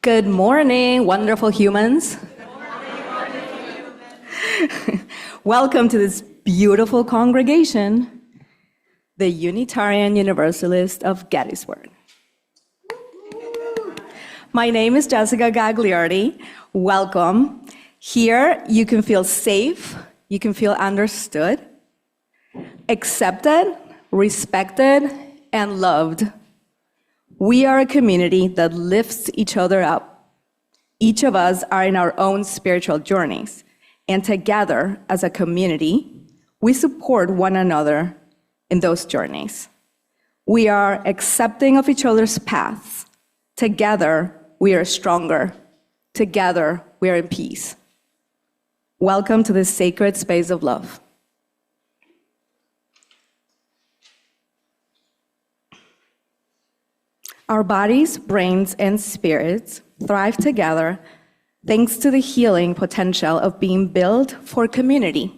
Good morning, wonderful humans. Welcome to this beautiful congregation, the Unitarian Universalist of Gettysburg. My name is Jessica Gagliardi. Welcome. Here you can feel safe, you can feel understood, accepted, respected, and loved. We are a community that lifts each other up. Each of us are in our own spiritual journeys, and together as a community, we support one another in those journeys. We are accepting of each other's paths. Together, we are stronger. Together, we are in peace. Welcome to this sacred space of love. Our bodies, brains, and spirits thrive together thanks to the healing potential of being built for community.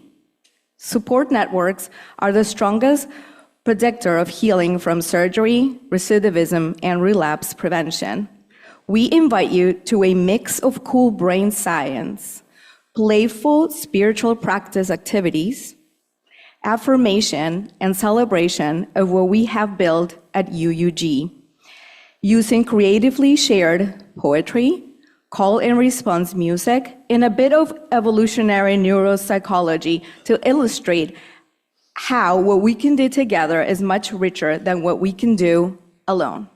Support networks are the strongest predictor of healing from surgery, recidivism, and relapse prevention. We invite you to a mix of cool brain science, playful spiritual practice activities, affirmation, and celebration of what we have built at UUG. Using creatively shared poetry, call and response music, and a bit of evolutionary neuropsychology to illustrate how what we can do together is much richer than what we can do alone.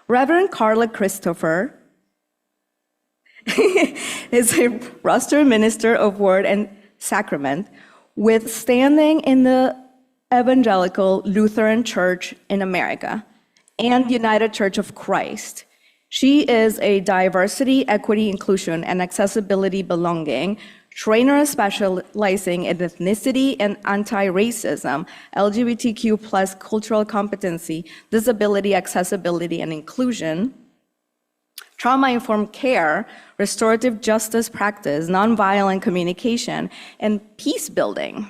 Reverend Carla Christopher is a roster minister of Word and Sacrament with standing in the Evangelical Lutheran Church in America and United Church of Christ. She is a diversity, equity, inclusion, and accessibility belonging trainer specializing in ethnicity and anti-racism, LGBTQ+ cultural competency, disability, accessibility, and inclusion, trauma-informed care, restorative justice practice, nonviolent communication, and peacebuilding.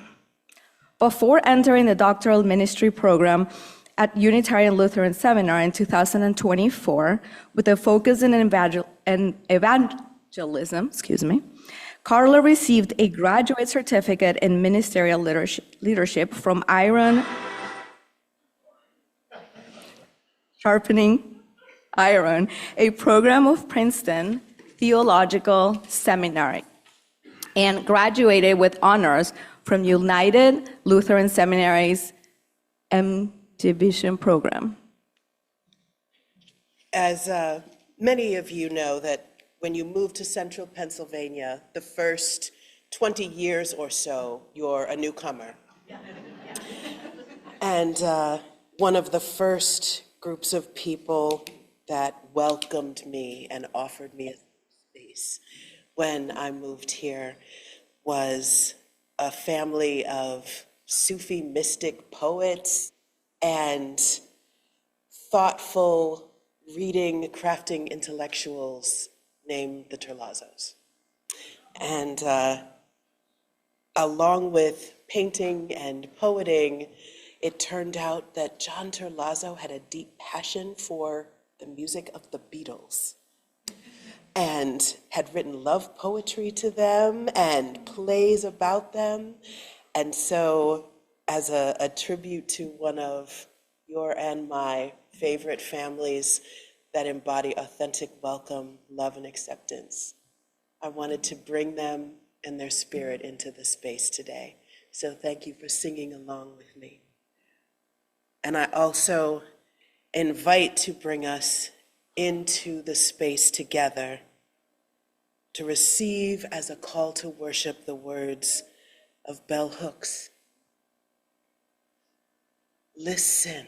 Before entering the doctoral ministry program at United Lutheran Seminary in 2024, with a focus in evangelism, Carla received a graduate certificate in Ministerial Leadership from Sharpening Iron, a program of Princeton Theological Seminary, and graduated with honors from United Lutheran Seminary's MDiv program. As many of you know, that when you move to central Pennsylvania, the first 20 years or so, you're a newcomer. And one of the first groups of people that welcomed me and offered me a space when I moved here was a family of Sufi mystic poets and thoughtful, reading, crafting intellectuals named the Terlazzos. And along with painting and poeting, it turned out that John Terlazzo had a deep passion for the music of the Beatles and had written love poetry to them and plays about them. And so, as a tribute to one of your and my favorite families that embody authentic welcome, love, and acceptance, I wanted to bring them and their spirit into the space today. So thank you for singing along with me. And I also invite to bring us into the space together to receive as a call to worship the words of bell hooks. Listen,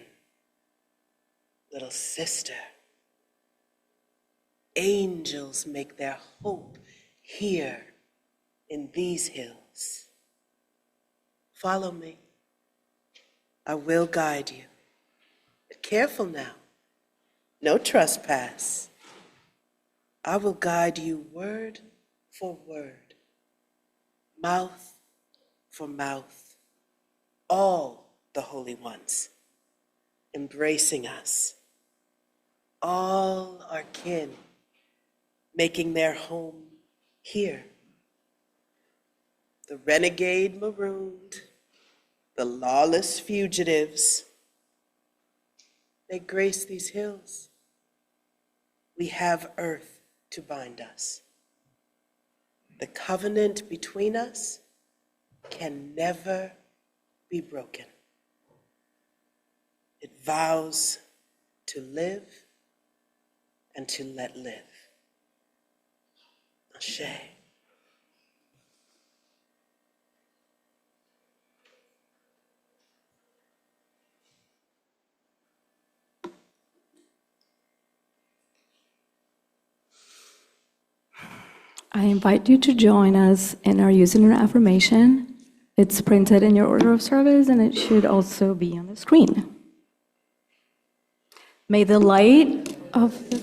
little sister. Angels make their hope here in these hills. Follow me. I will guide you. But careful now. No trespass. I will guide you word for word, mouth for mouth, all the holy ones embracing us all our kin making their home here. The renegade marooned, the lawless fugitives, they grace these hills. We have earth to bind us. The covenant between us can never be broken. It vows to live and to let live. Ashe. I invite you to join us in our using an affirmation. It's printed in your order of service and it should also be on the screen. May the light of the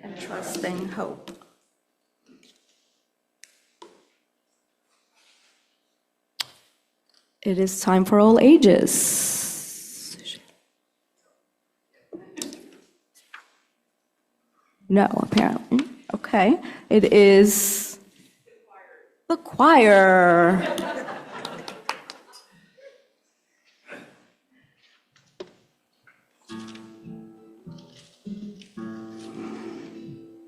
and trusting hope. It is time for all ages. No, apparently. Okay. It is the choir.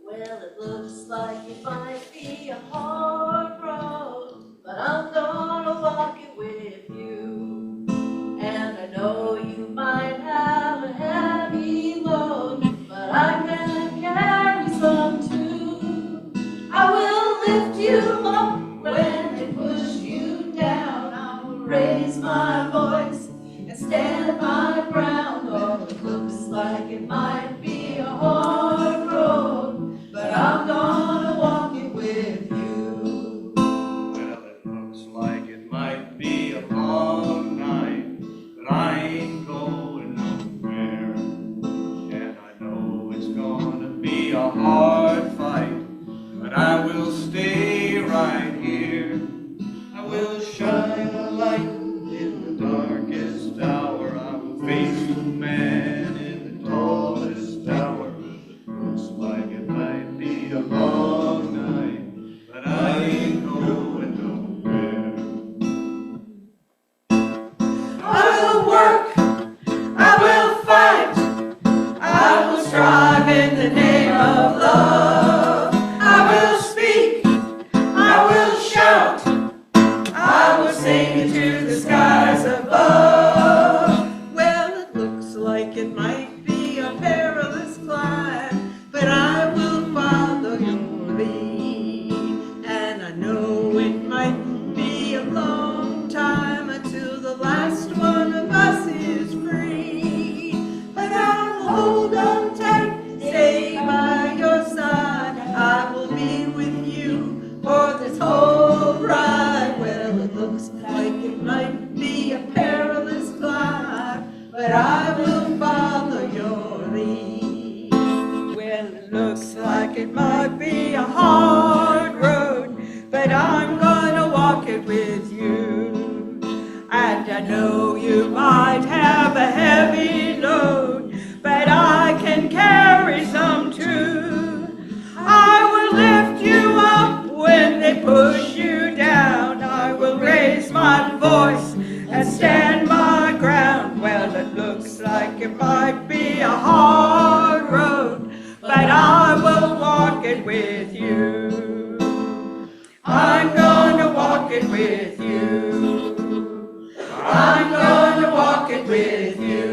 Well, it looks like it might be a hard road, but I'm gonna walk it with you. And I know you might have a heavy load, but I can carry some too. I will lift you up when they push you down. I will raise my voice and stand my ground. Oh, it looks like it might be a hard road, but I'm gonna walk it with you. Well, it looks like it might be a long night, but I ain't going nowhere. And I know it's gonna be a hard fight, but I will stay right here. I will shine a light in the darkest hour. I will face the man in the tallest tower. Looks like it might be a long night, but I ain't going nowhere. I will work, I will fight, I will strive in the name of love. I will speak, I will shout, I will sing into the skies above. Well, it looks like it might be a perilous climb, but I will follow your lead. And I know it might be a long time until the last one of us is free. But I will hold on tight, stay by your side. I will be with you for this whole ride. Well, it looks like it might be a perilous climb, but I will follow your lead. Well, it looks like it might be a hard road, but I'm gonna walk it with you. And I know you might have a heavy load, but I can carry some too. I will lift you up when they push you down. I will raise my voice and stand my ground. Well, it looks like it might be a hard road, but I will walk it with you. I'm gonna walk it with you. I'm gonna walk it with you.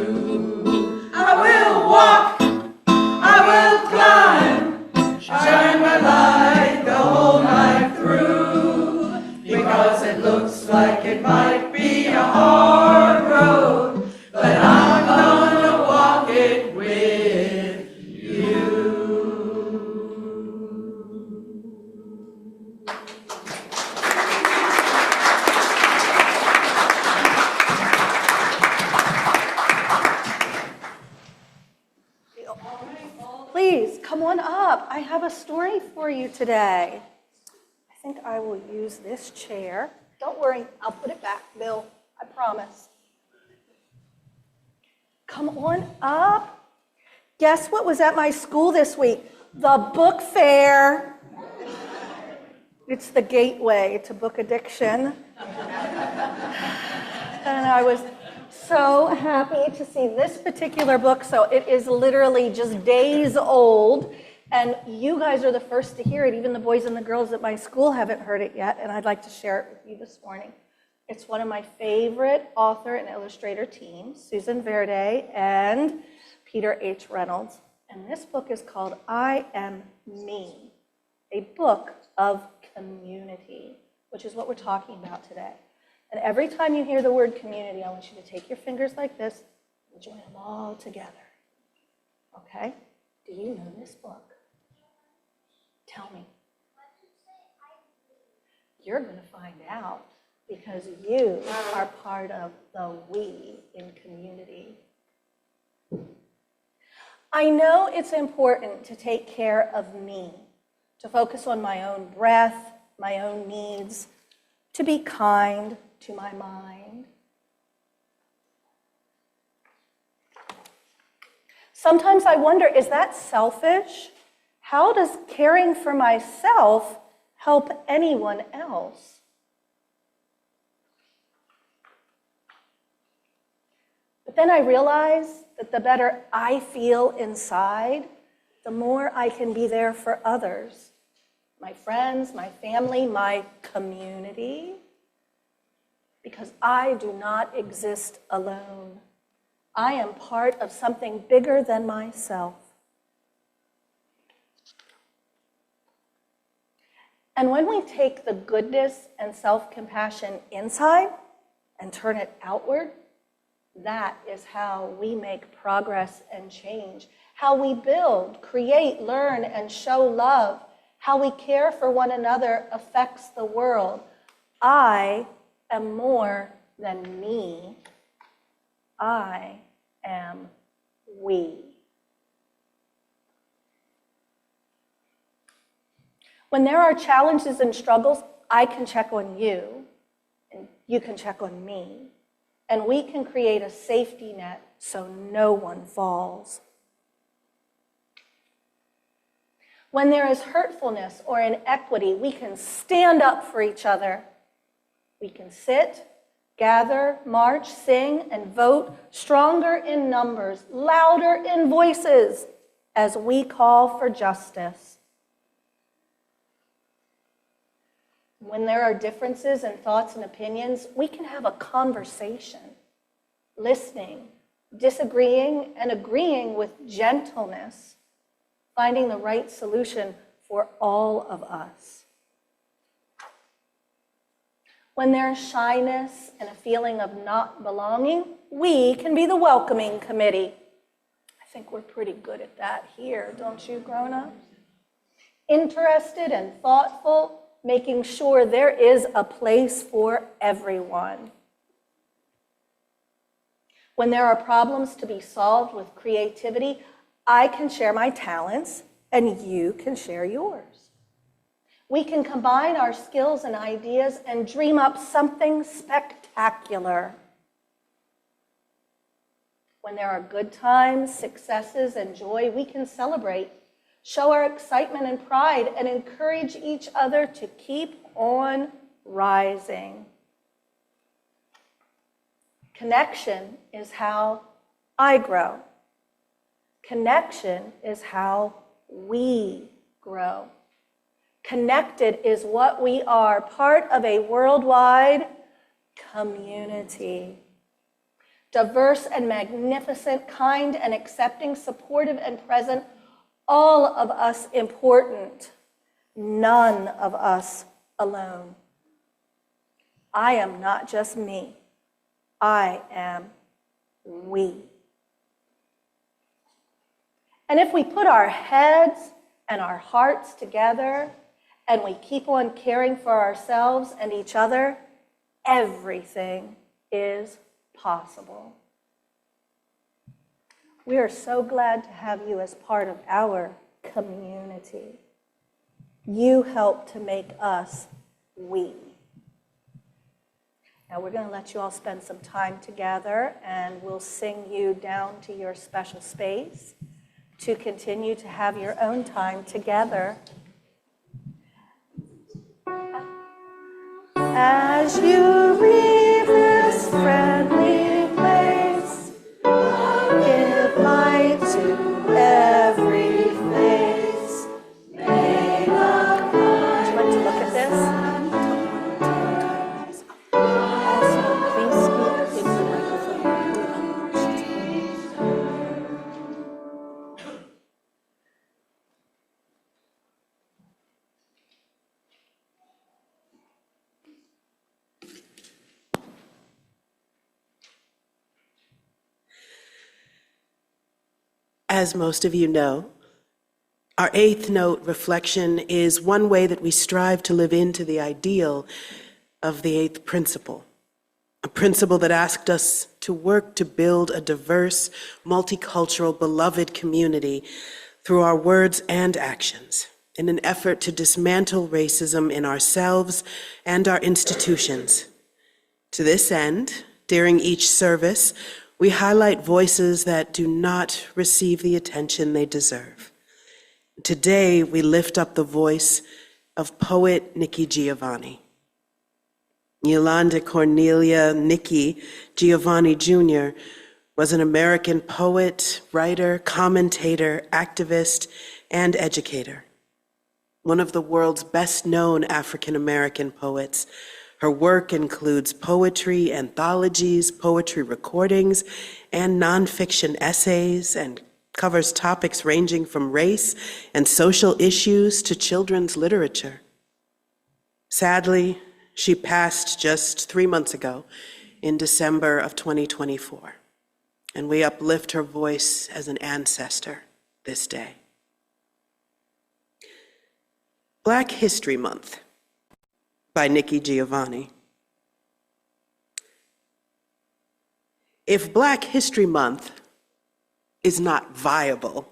on up. I have a story for you today. I think I will use this chair. Don't worry, I'll put it back, Bill. I promise. Come on up. Guess what was at my school this week? The book fair. It's the gateway to book addiction. And I was so happy to see this particular book. So it is literally just days old. And you guys are the first to hear it. Even the boys and the girls at my school haven't heard it yet. And I'd like to share it with you this morning. It's one of my favorite author and illustrator teams, Susan Verde and Peter H. Reynolds. And this book is called I Am Me, a book of community, which is what we're talking about today. And every time you hear the word community, I want you to take your fingers like this and join them all together. Okay? Do you know this book? Tell me. You're going to find out because you are part of the we in community. I know it's important to take care of me, to focus on my own breath, my own needs, to be kind to my mind. Sometimes I wonder, is that selfish? How does caring for myself help anyone else? But then I realize that the better I feel inside, the more I can be there for others, my friends, my family, my community, because I do not exist alone. I am part of something bigger than myself. And when we take the goodness and self-compassion inside and turn it outward, that is how we make progress and change, how we build, create, learn, and show love, how we care for one another affects the world. I am more than me. I am we. When there are challenges and struggles, I can check on you, and you can check on me. And we can create a safety net so no one falls. When there is hurtfulness or inequity, we can stand up for each other. We can sit, gather, march, sing, and vote stronger in numbers, louder in voices, as we call for justice. When there are differences in thoughts and opinions, we can have a conversation, listening, disagreeing, and agreeing with gentleness, finding the right solution for all of us. When there is shyness and a feeling of not belonging, we can be the welcoming committee. I think we're pretty good at that here, don't you, grown-ups? Interested and thoughtful, making sure there is a place for everyone. When there are problems to be solved with creativity, I can share my talents and you can share yours. We can combine our skills and ideas and dream up something spectacular. When there are good times, successes, and joy, we can celebrate, show our excitement and pride, and encourage each other to keep on rising. Connection is how I grow. Connection is how we grow. Connected is what we are, part of a worldwide community. Diverse and magnificent, kind and accepting, supportive and present, all of us important, none of us alone. I am not just me, I am we. And if we put our heads and our hearts together and we keep on caring for ourselves and each other, everything is possible. We are so glad to have you as part of our community. You help to make us we. Now we're going to let you all spend some time together, and we'll sing you down to your special space to continue to have your own time together. As you leave this friendly place, give light to every face. May the would you like to look at this? Please speak into the microphone. As most of you know, our eighth note reflection is one way that we strive to live into the ideal of the eighth principle, a principle that asked us to work to build a diverse, multicultural, beloved community through our words and actions in an effort to dismantle racism in ourselves and our institutions. To this end, during each service, we highlight voices that do not receive the attention they deserve. Today, we lift up the voice of poet Nikki Giovanni. Yolanda Cornelia Nikki Giovanni Jr. was an American poet, writer, commentator, activist, and educator. One of the world's best-known African-American poets. Her work includes poetry anthologies, poetry recordings, and nonfiction essays, and covers topics ranging from race and social issues to children's literature. Sadly, she passed just 3 months ago in December of 2024, and we uplift her voice as an ancestor this day. Black History Month by Nikki Giovanni. If Black History Month is not viable,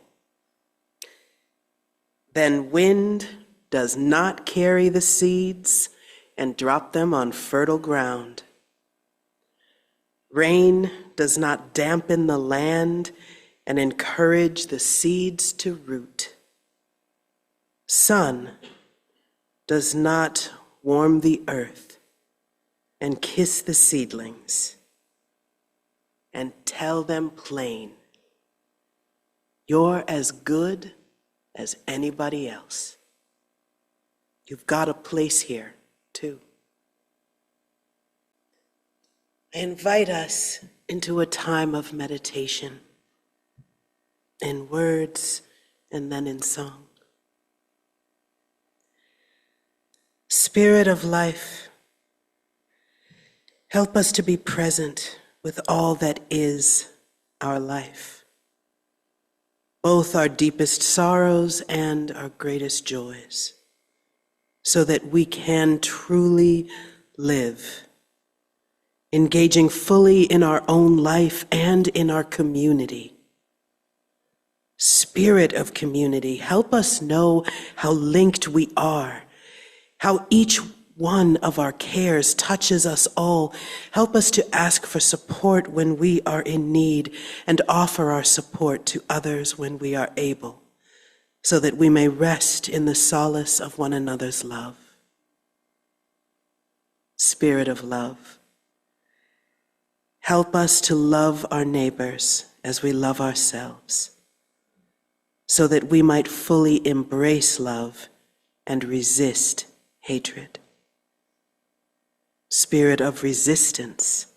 then wind does not carry the seeds and drop them on fertile ground. Rain does not dampen the land and encourage the seeds to root. Sun does not warm the earth and kiss the seedlings and tell them plain, you're as good as anybody else. You've got a place here, too. I invite us into a time of meditation, in words and then in song. Spirit of life, help us to be present with all that is our life, both our deepest sorrows and our greatest joys, so that we can truly live, engaging fully in our own life and in our community. Spirit of community, help us know how linked we are, how each one of our cares touches us all. Help us to ask for support when we are in need and offer our support to others when we are able, so that we may rest in the solace of one another's love. Spirit of love, help us to love our neighbors as we love ourselves, so that we might fully embrace love and resist hatred. Spirit of resistance,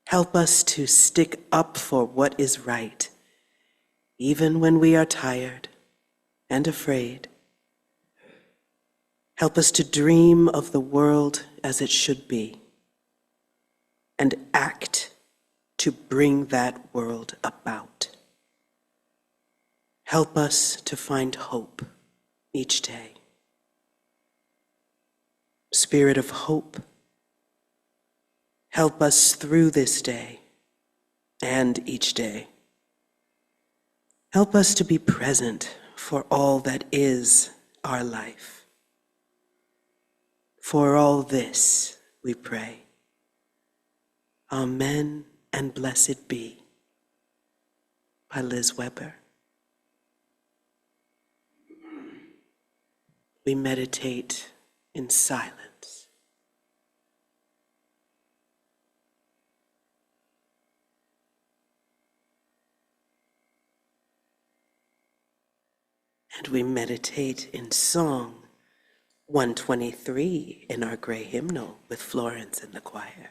help us to stick up for what is right, even when we are tired and afraid. Help us to dream of the world as it should be and act to bring that world about. Help us to find hope each day. Spirit of hope, help us through this day and each day. Help us to be present for all that is our life. For all this we pray. Amen and blessed be. By Liz Weber. We meditate in silence. And we meditate in song 123 in our gray hymnal with Florence and the choir.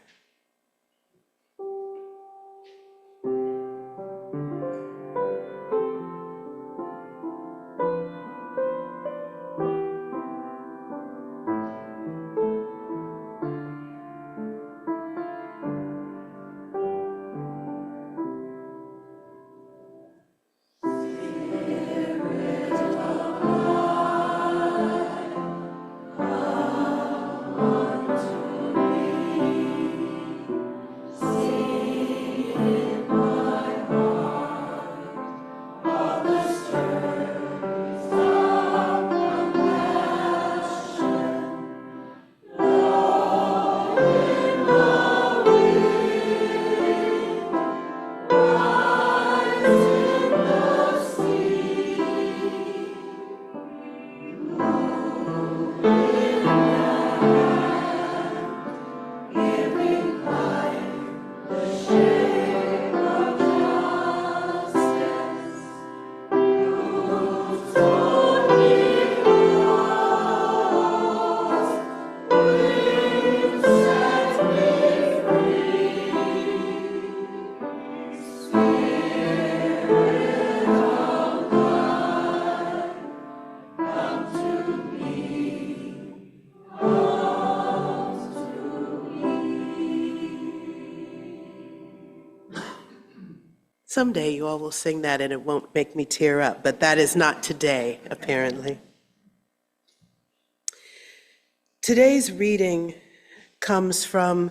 Someday you all will sing that and it won't make me tear up, but that is not today, apparently. Today's reading comes from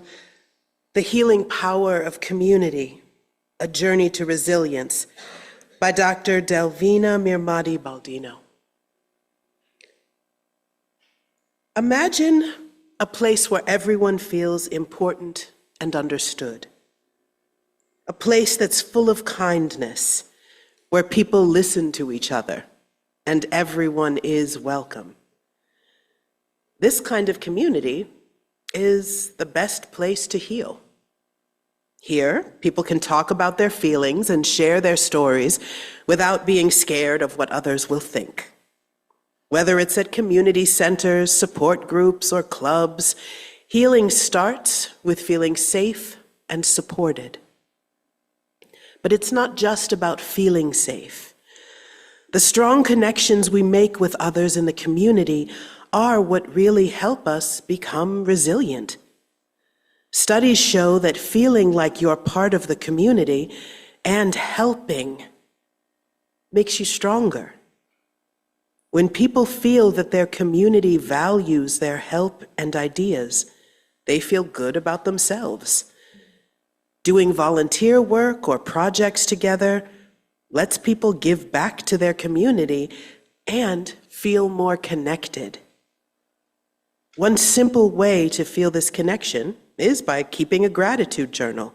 The Healing Power of Community, A Journey to Resilience by Dr. Delvina Mirmati Baldino. Imagine a place where everyone feels important and understood. A place that's full of kindness, where people listen to each other and everyone is welcome. This kind of community is the best place to heal. Here, people can talk about their feelings and share their stories without being scared of what others will think. Whether it's at community centers, support groups, or clubs, healing starts with feeling safe and supported. But it's not just about feeling safe. The strong connections we make with others in the community are what really help us become resilient. Studies show that feeling like you're part of the community and helping makes you stronger. When people feel that their community values their help and ideas, they feel good about themselves. Doing volunteer work or projects together lets people give back to their community and feel more connected. One simple way to feel this connection is by keeping a gratitude journal,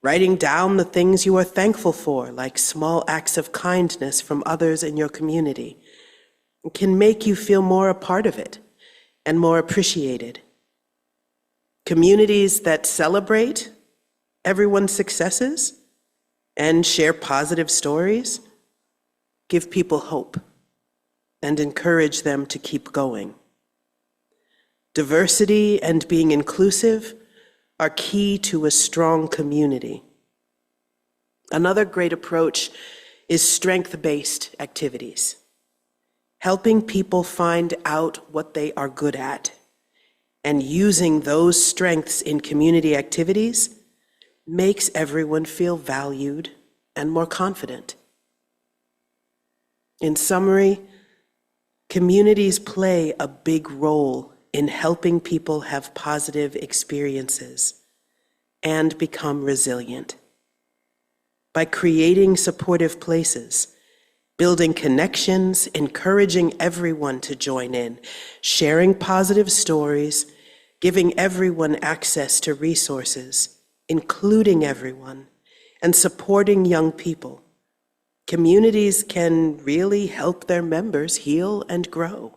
writing down the things you are thankful for, like small acts of kindness from others in your community. It can make you feel more a part of it and more appreciated. Communities that celebrate everyone's successes and share positive stories give people hope and encourage them to keep going. Diversity and being inclusive are key to a strong community. Another great approach is strength-based activities, helping people find out what they are good at and using those strengths in community activities makes everyone feel valued and more confident. In summary, communities play a big role in helping people have positive experiences and become resilient. By creating supportive places, building connections, encouraging everyone to join in, sharing positive stories, giving everyone access to resources, including everyone, and supporting young people. Communities can really help their members heal and grow.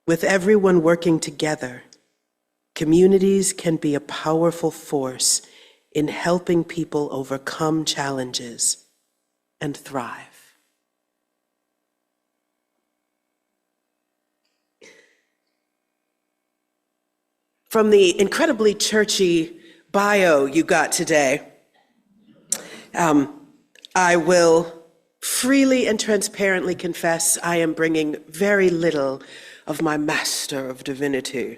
With everyone working together, communities can be a powerful force in helping people overcome challenges and thrive. From the incredibly churchy bio you got today, I will freely and transparently confess I am bringing very little of my Master of Divinity.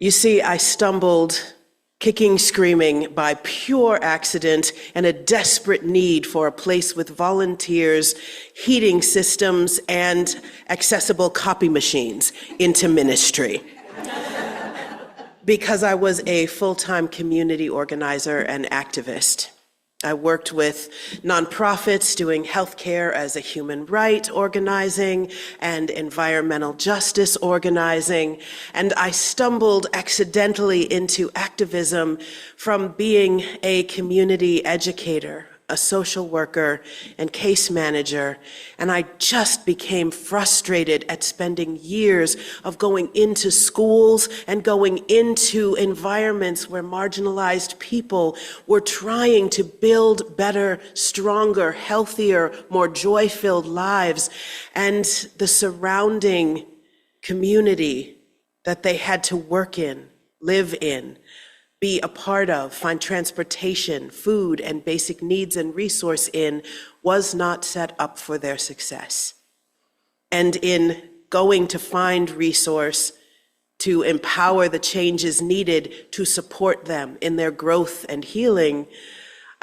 You see, I stumbled, kicking, screaming, by pure accident and a desperate need for a place with volunteers, heating systems, and accessible copy machines into ministry. Because I was a full-time community organizer and activist. I worked with nonprofits doing healthcare as a human right organizing and environmental justice organizing, and I stumbled accidentally into activism from being a community educator, a social worker, and case manager, and I just became frustrated at spending years of going into schools and going into environments where marginalized people were trying to build better, stronger, healthier, more joy-filled lives, and the surrounding community that they had to work in, live in, be a part of, find transportation, food, and basic needs and resource in, was not set up for their success. And in going to find resource to empower the changes needed to support them in their growth and healing,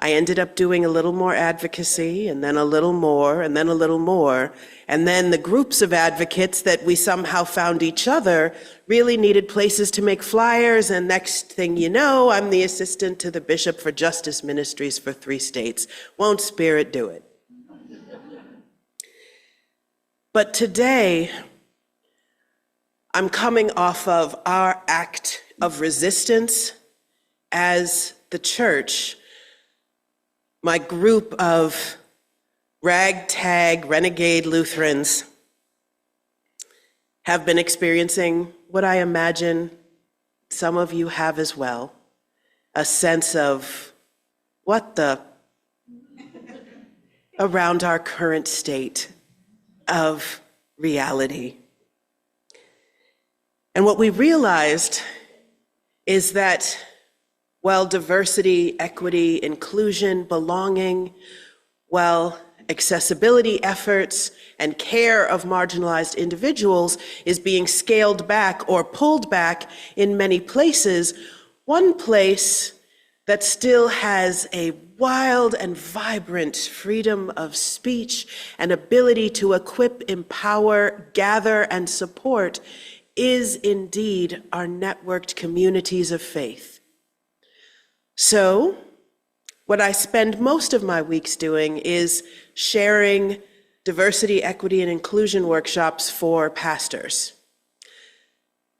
I ended up doing a little more advocacy, and then a little more, and then a little more. And then the groups of advocates that we somehow found each other really needed places to make flyers, and next thing you know, I'm the assistant to the Bishop for Justice Ministries for 3 states. Won't Spirit do it? But today, I'm coming off of our act of resistance as the church. My group of ragtag, renegade Lutherans have been experiencing what I imagine some of you have as well, a sense of what the, around our current state of reality. And what we realized is that while diversity, equity, inclusion, belonging, while accessibility efforts and care of marginalized individuals is being scaled back or pulled back in many places, one place that still has a wild and vibrant freedom of speech and ability to equip, empower, gather, and support is indeed our networked communities of faith. So, what I spend most of my weeks doing is sharing diversity, equity, and inclusion workshops for pastors.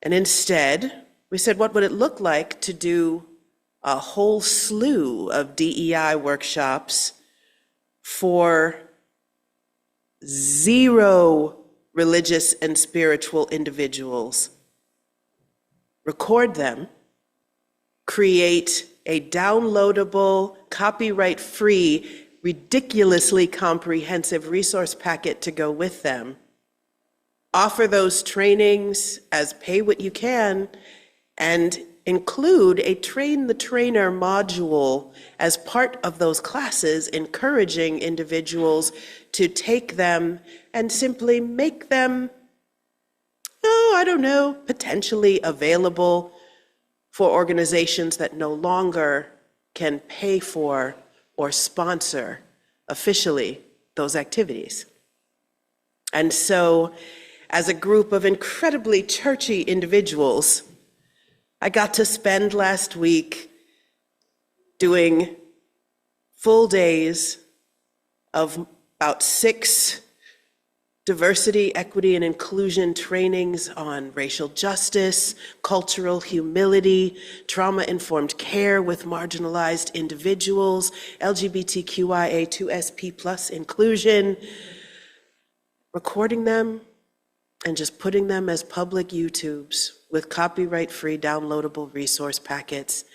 And instead, we said, what would it look like to do a whole slew of DEI workshops for 0 religious and spiritual individuals, record them, create a downloadable, copyright-free, ridiculously comprehensive resource packet to go with them, offer those trainings as pay what you can, and include a train the trainer module as part of those classes, encouraging individuals to take them and simply make them, potentially available for organizations that no longer can pay for or sponsor officially those activities. And so, as a group of incredibly churchy individuals, I got to spend last week doing full days of about 6 diversity, equity, and inclusion trainings on racial justice, cultural humility, trauma-informed care with marginalized individuals, LGBTQIA2S inclusion, recording them and just putting them as public YouTubes with copyright-free downloadable resource packets.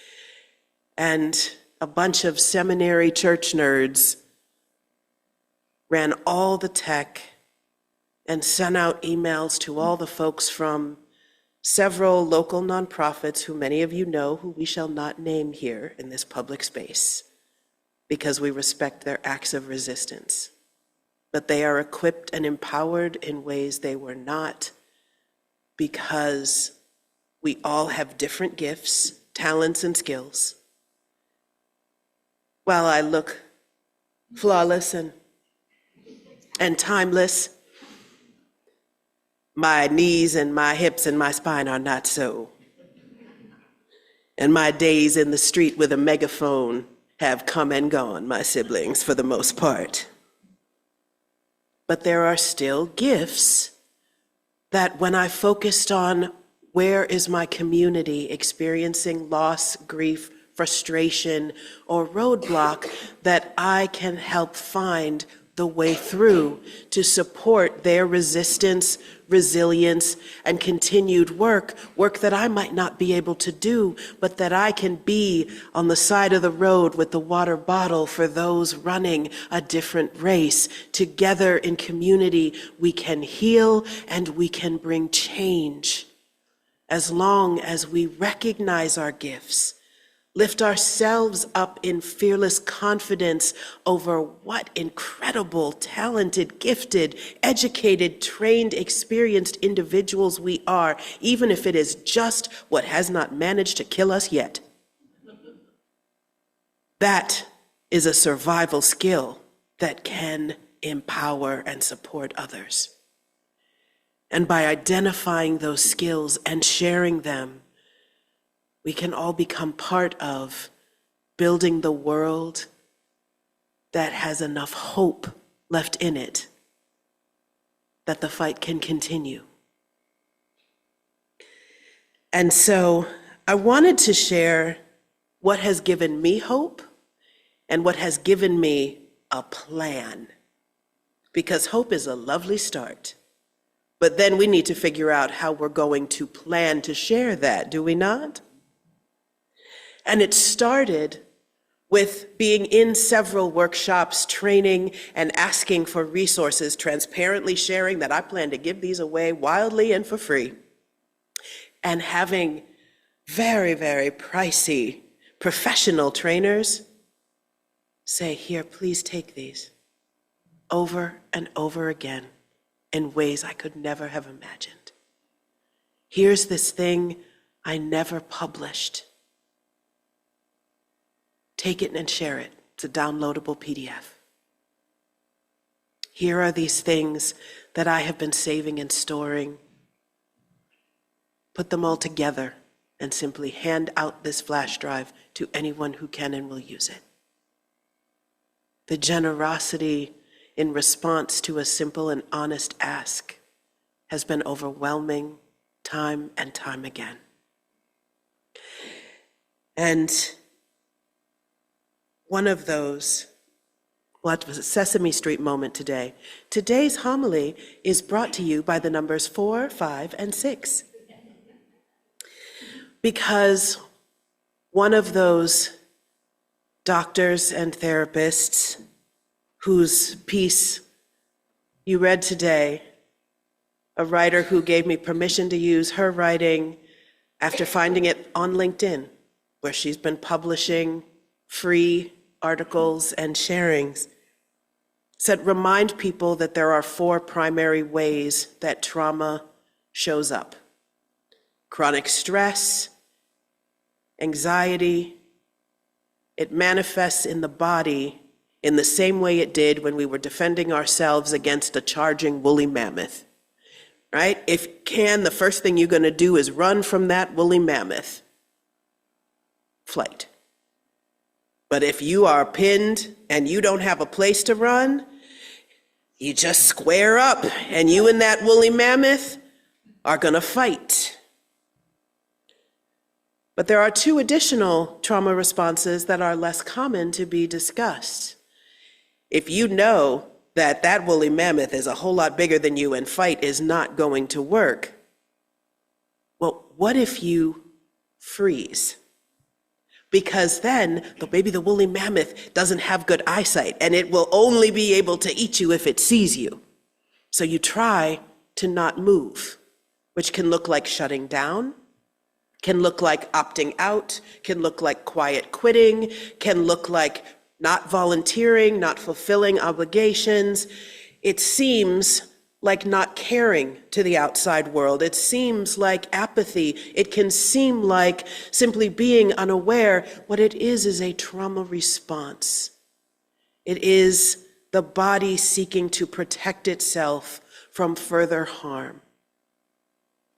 And a bunch of seminary church nerds ran all the tech and sent out emails to all the folks from several local nonprofits who many of you know, who we shall not name here in this public space because we respect their acts of resistance. But they are equipped and empowered in ways they were not, because we all have different gifts, talents, and skills. While I look flawless and timeless, my knees and my hips and my spine are not so. And my days in the street with a megaphone have come and gone, my siblings, for the most part. But there are still gifts that when I focused on where is my community experiencing loss, grief, frustration, or roadblock, that I can help find the way through to support their resistance, resilience, and continued work that I might not be able to do, but that I can be on the side of the road with the water bottle for those running a different race. Together in community, we can heal and we can bring change as long as we recognize our gifts, lift ourselves up in fearless confidence over what incredible, talented, gifted, educated, trained, experienced individuals we are, even if it is just what has not managed to kill us yet. That is a survival skill that can empower and support others. And by identifying those skills and sharing them, we can all become part of building the world that has enough hope left in it that the fight can continue. And so I wanted to share what has given me hope and what has given me a plan. Because hope is a lovely start, but then we need to figure out how we're going to plan to share that, do we not? And it started with being in several workshops, training, and asking for resources, transparently sharing that I plan to give these away wildly and for free, and having very, very pricey professional trainers say, here, please take these, over and over again in ways I could never have imagined. Here's this thing I never published. Take it and share it. It's a downloadable PDF. Here are these things that I have been saving and storing. Put them all together and simply hand out this flash drive to anyone who can and will use it. The generosity in response to a simple and honest ask has been overwhelming time and time again. And one of those, what was a Sesame Street moment today. Today's homily is brought to you by the numbers 4, 5, and 6. Because one of those doctors and therapists whose piece you read today, a writer who gave me permission to use her writing after finding it on LinkedIn, where she's been publishing free articles and sharings, said, remind people that there are 4 primary ways that trauma shows up: chronic stress, anxiety. It manifests in the body in the same way it did when we were defending ourselves against a charging woolly mammoth, right? If you can, the first thing you're going to do is run from that woolly mammoth. Flight. But if you are pinned and you don't have a place to run, you just square up, and you and that woolly mammoth are gonna fight. But there are two additional trauma responses that are less common to be discussed. If you know that that woolly mammoth is a whole lot bigger than you and fight is not going to work, well, what if you freeze? Because then maybe the woolly mammoth doesn't have good eyesight and it will only be able to eat you if it sees you. So you try to not move, which can look like shutting down, can look like opting out, can look like quiet quitting, can look like not volunteering, not fulfilling obligations. It seems like not caring to the outside world. It seems like apathy. It can seem like simply being unaware. What it is a trauma response. It is the body seeking to protect itself from further harm.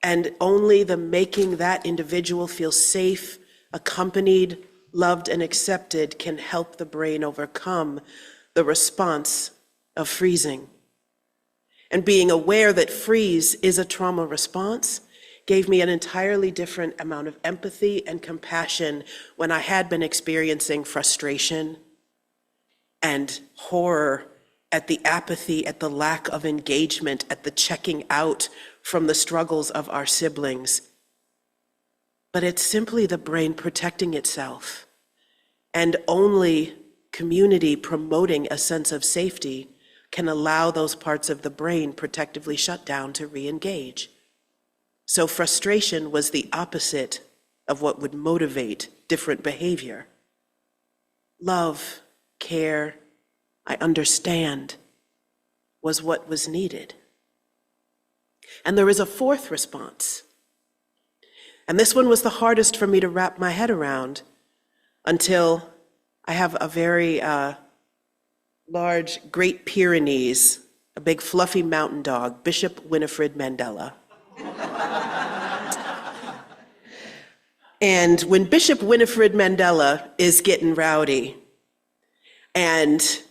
And only the making that individual feel safe, accompanied, loved, and accepted can help the brain overcome the response of freezing. And being aware that freeze is a trauma response gave me an entirely different amount of empathy and compassion when I had been experiencing frustration and horror at the apathy, at the lack of engagement, at the checking out from the struggles of our siblings. But it's simply the brain protecting itself, and only community promoting a sense of safety can allow those parts of the brain protectively shut down to re-engage. So frustration was the opposite of what would motivate different behavior. Love, care, I understand was what was needed. And there is a fourth response. And this one was the hardest for me to wrap my head around until I have a very large Great Pyrenees, a big fluffy mountain dog, Bishop Winifred Mandela. And when Bishop Winifred Mandela is getting rowdy, and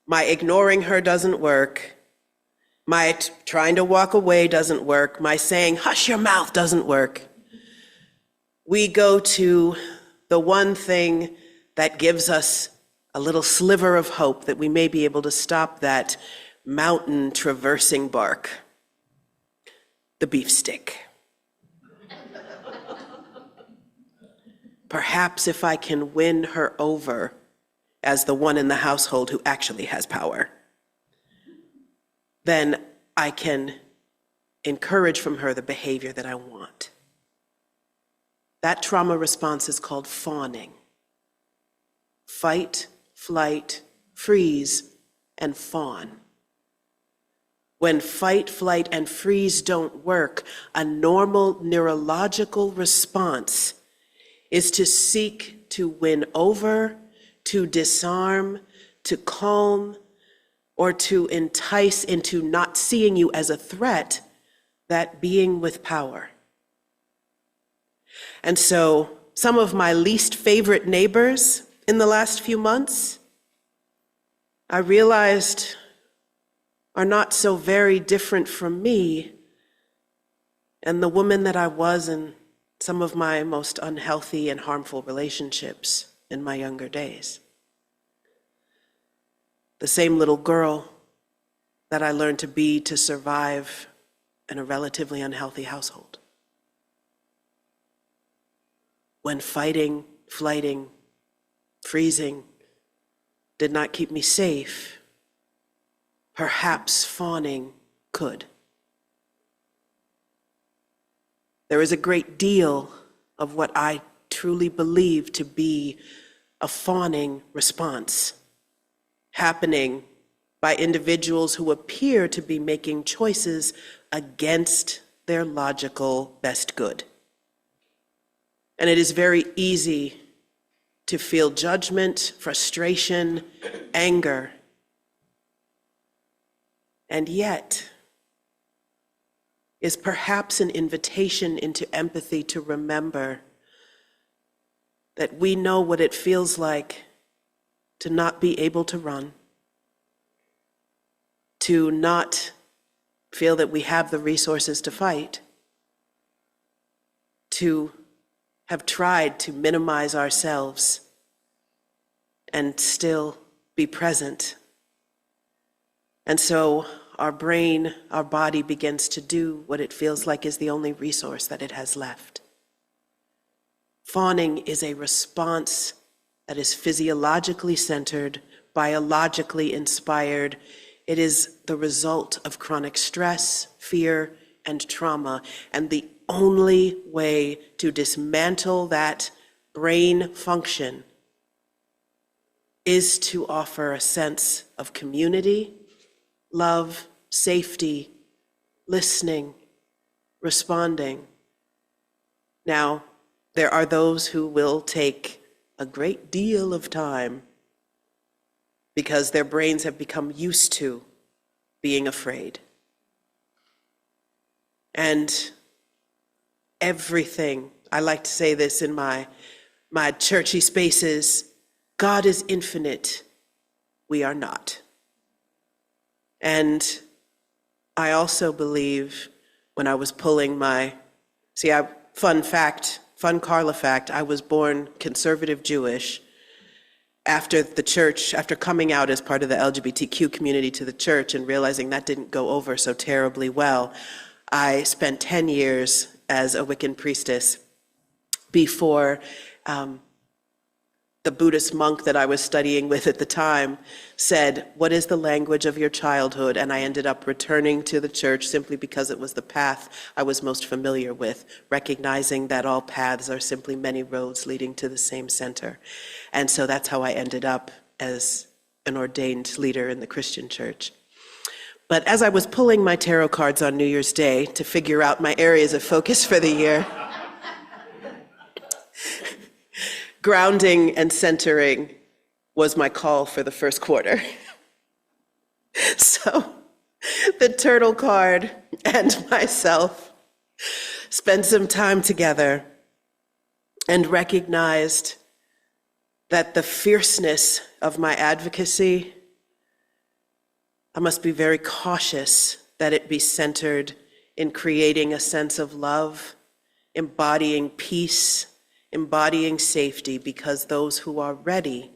my ignoring her doesn't work, my trying to walk away doesn't work, my saying, hush your mouth doesn't work, we go to the one thing that gives us a little sliver of hope that we may be able to stop that mountain traversing bark, the beef stick. Perhaps if I can win her over as the one in the household who actually has power, then I can encourage from her the behavior that I want. That trauma response is called fawning. Fight, flight, freeze, and fawn. When fight, flight, and freeze don't work, a normal neurological response is to seek to win over, to disarm, to calm, or to entice into not seeing you as a threat, that being with power. And so some of my least favorite neighbors in the last few months, I realized are not so very different from me and the woman that I was in some of my most unhealthy and harmful relationships in my younger days. The same little girl that I learned to be to survive in a relatively unhealthy household. When fighting, flighting, freezing did not keep me safe, perhaps fawning could. There is a great deal of what I truly believe to be a fawning response happening by individuals who appear to be making choices against their logical best good. And it is very easy to feel judgment, frustration, anger. And yet, is perhaps an invitation into empathy to remember that we know what it feels like to not be able to run, to not feel that we have the resources to fight, to have tried to minimize ourselves and still be present. And so our brain, our body begins to do what it feels like is the only resource that it has left. Fawning is a response that is physiologically centered, biologically inspired. It is the result of chronic stress, fear, and trauma. And the only way to dismantle that brain function is to offer a sense of community, love, safety, listening, responding. Now, there are those who will take a great deal of time because their brains have become used to being afraid. And everything, I like to say this in my churchy spaces, God is infinite, we are not. And I also believe when I was pulling fun Carla fact, I was born conservative Jewish. After coming out as part of the LGBTQ community to the church and realizing that didn't go over so terribly well, I spent 10 years as a Wiccan priestess before the Buddhist monk that I was studying with at the time said, "What is the language of your childhood?" And I ended up returning to the church simply because it was the path I was most familiar with, recognizing that all paths are simply many roads leading to the same center. And so that's how I ended up as an ordained leader in the Christian church. But as I was pulling my tarot cards on New Year's Day to figure out my areas of focus for the year, grounding and centering was my call for the first quarter. So the turtle card and myself spent some time together and recognized that the fierceness of my advocacy, I must be very cautious that it be centered in creating a sense of love, embodying peace, embodying safety, because those who are ready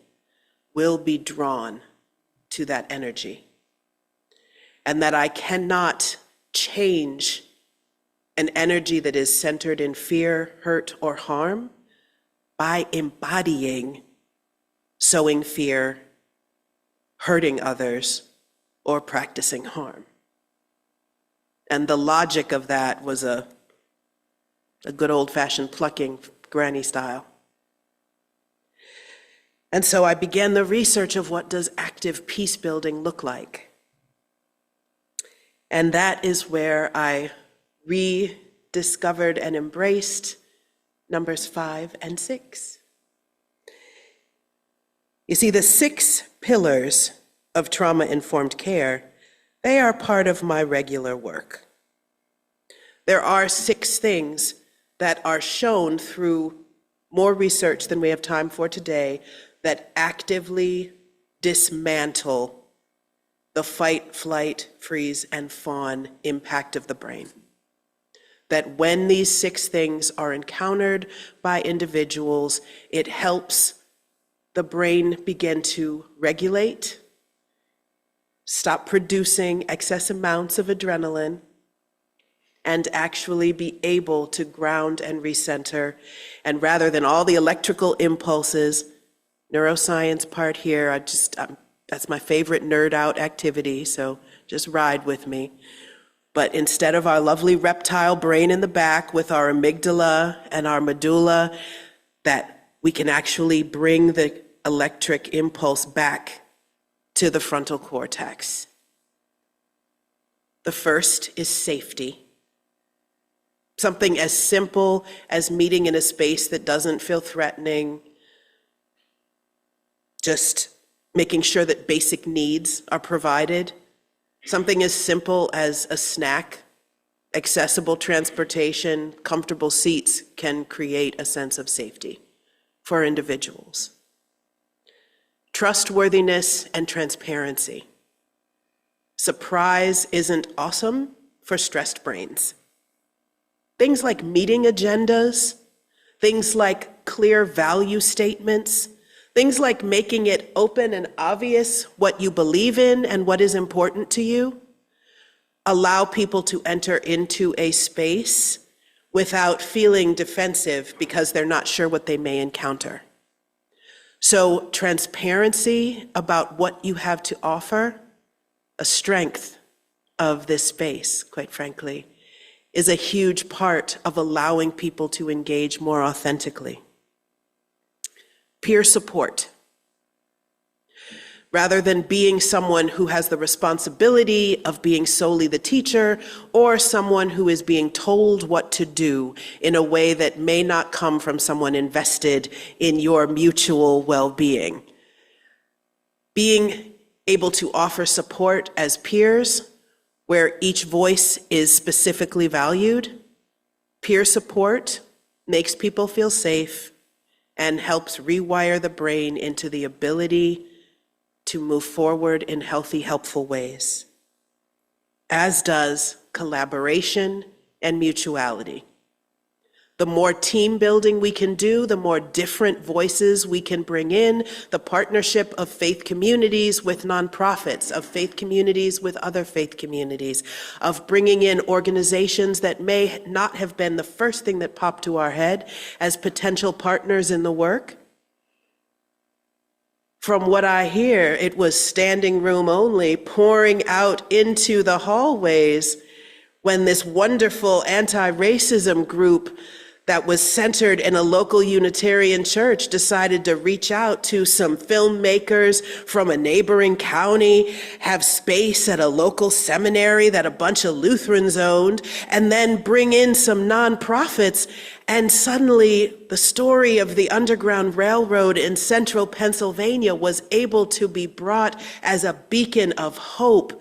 will be drawn to that energy. And that I cannot change an energy that is centered in fear, hurt, or harm by embodying sowing fear, hurting others, or practicing harm. And the logic of that was a good old-fashioned plucking, granny style. And so I began the research of what does active peace building look like. And that is where I rediscovered and embraced numbers 5 and 6. You see, the 6 pillars of trauma-informed care, they are part of my regular work. There are 6 things that are shown through more research than we have time for today that actively dismantle the fight, flight, freeze, and fawn impact of the brain. That when these 6 things are encountered by individuals, it helps the brain begin to regulate, stop producing excess amounts of adrenaline, and actually be able to ground and recenter. And rather than all the electrical impulses, neuroscience part here, that's my favorite nerd out activity, so just ride with me. But instead of our lovely reptile brain in the back with our amygdala and our medulla, that we can actually bring the electric impulse back to the frontal cortex. The first is safety. Something as simple as meeting in a space that doesn't feel threatening, just making sure that basic needs are provided. Something as simple as a snack, accessible transportation, comfortable seats can create a sense of safety for individuals. trustworthiness, and transparency. Surprise isn't awesome for stressed brains. Things like meeting agendas, things like clear value statements, things like making it open and obvious what you believe in and what is important to you, allow people to enter into a space without feeling defensive because they're not sure what they may encounter. So transparency about what you have to offer, a strength of this space, quite frankly, is a huge part of allowing people to engage more authentically. Peer support. Rather than being someone who has the responsibility of being solely the teacher, or someone who is being told what to do in a way that may not come from someone invested in your mutual well-being. Being able to offer support as peers, where each voice is specifically valued. Peer support makes people feel safe and helps rewire the brain into the ability to move forward in healthy, helpful ways, as does collaboration and mutuality. The more team building we can do, the more different voices we can bring in, the partnership of faith communities with nonprofits, of faith communities with other faith communities, of bringing in organizations that may not have been the first thing that popped to our head as potential partners in the work. From what I hear, it was standing room only, pouring out into the hallways when this wonderful anti-racism group that was centered in a local Unitarian church decided to reach out to some filmmakers from a neighboring county, have space at a local seminary that a bunch of Lutherans owned, and then bring in some nonprofits. And suddenly the story of the Underground Railroad in central Pennsylvania was able to be brought as a beacon of hope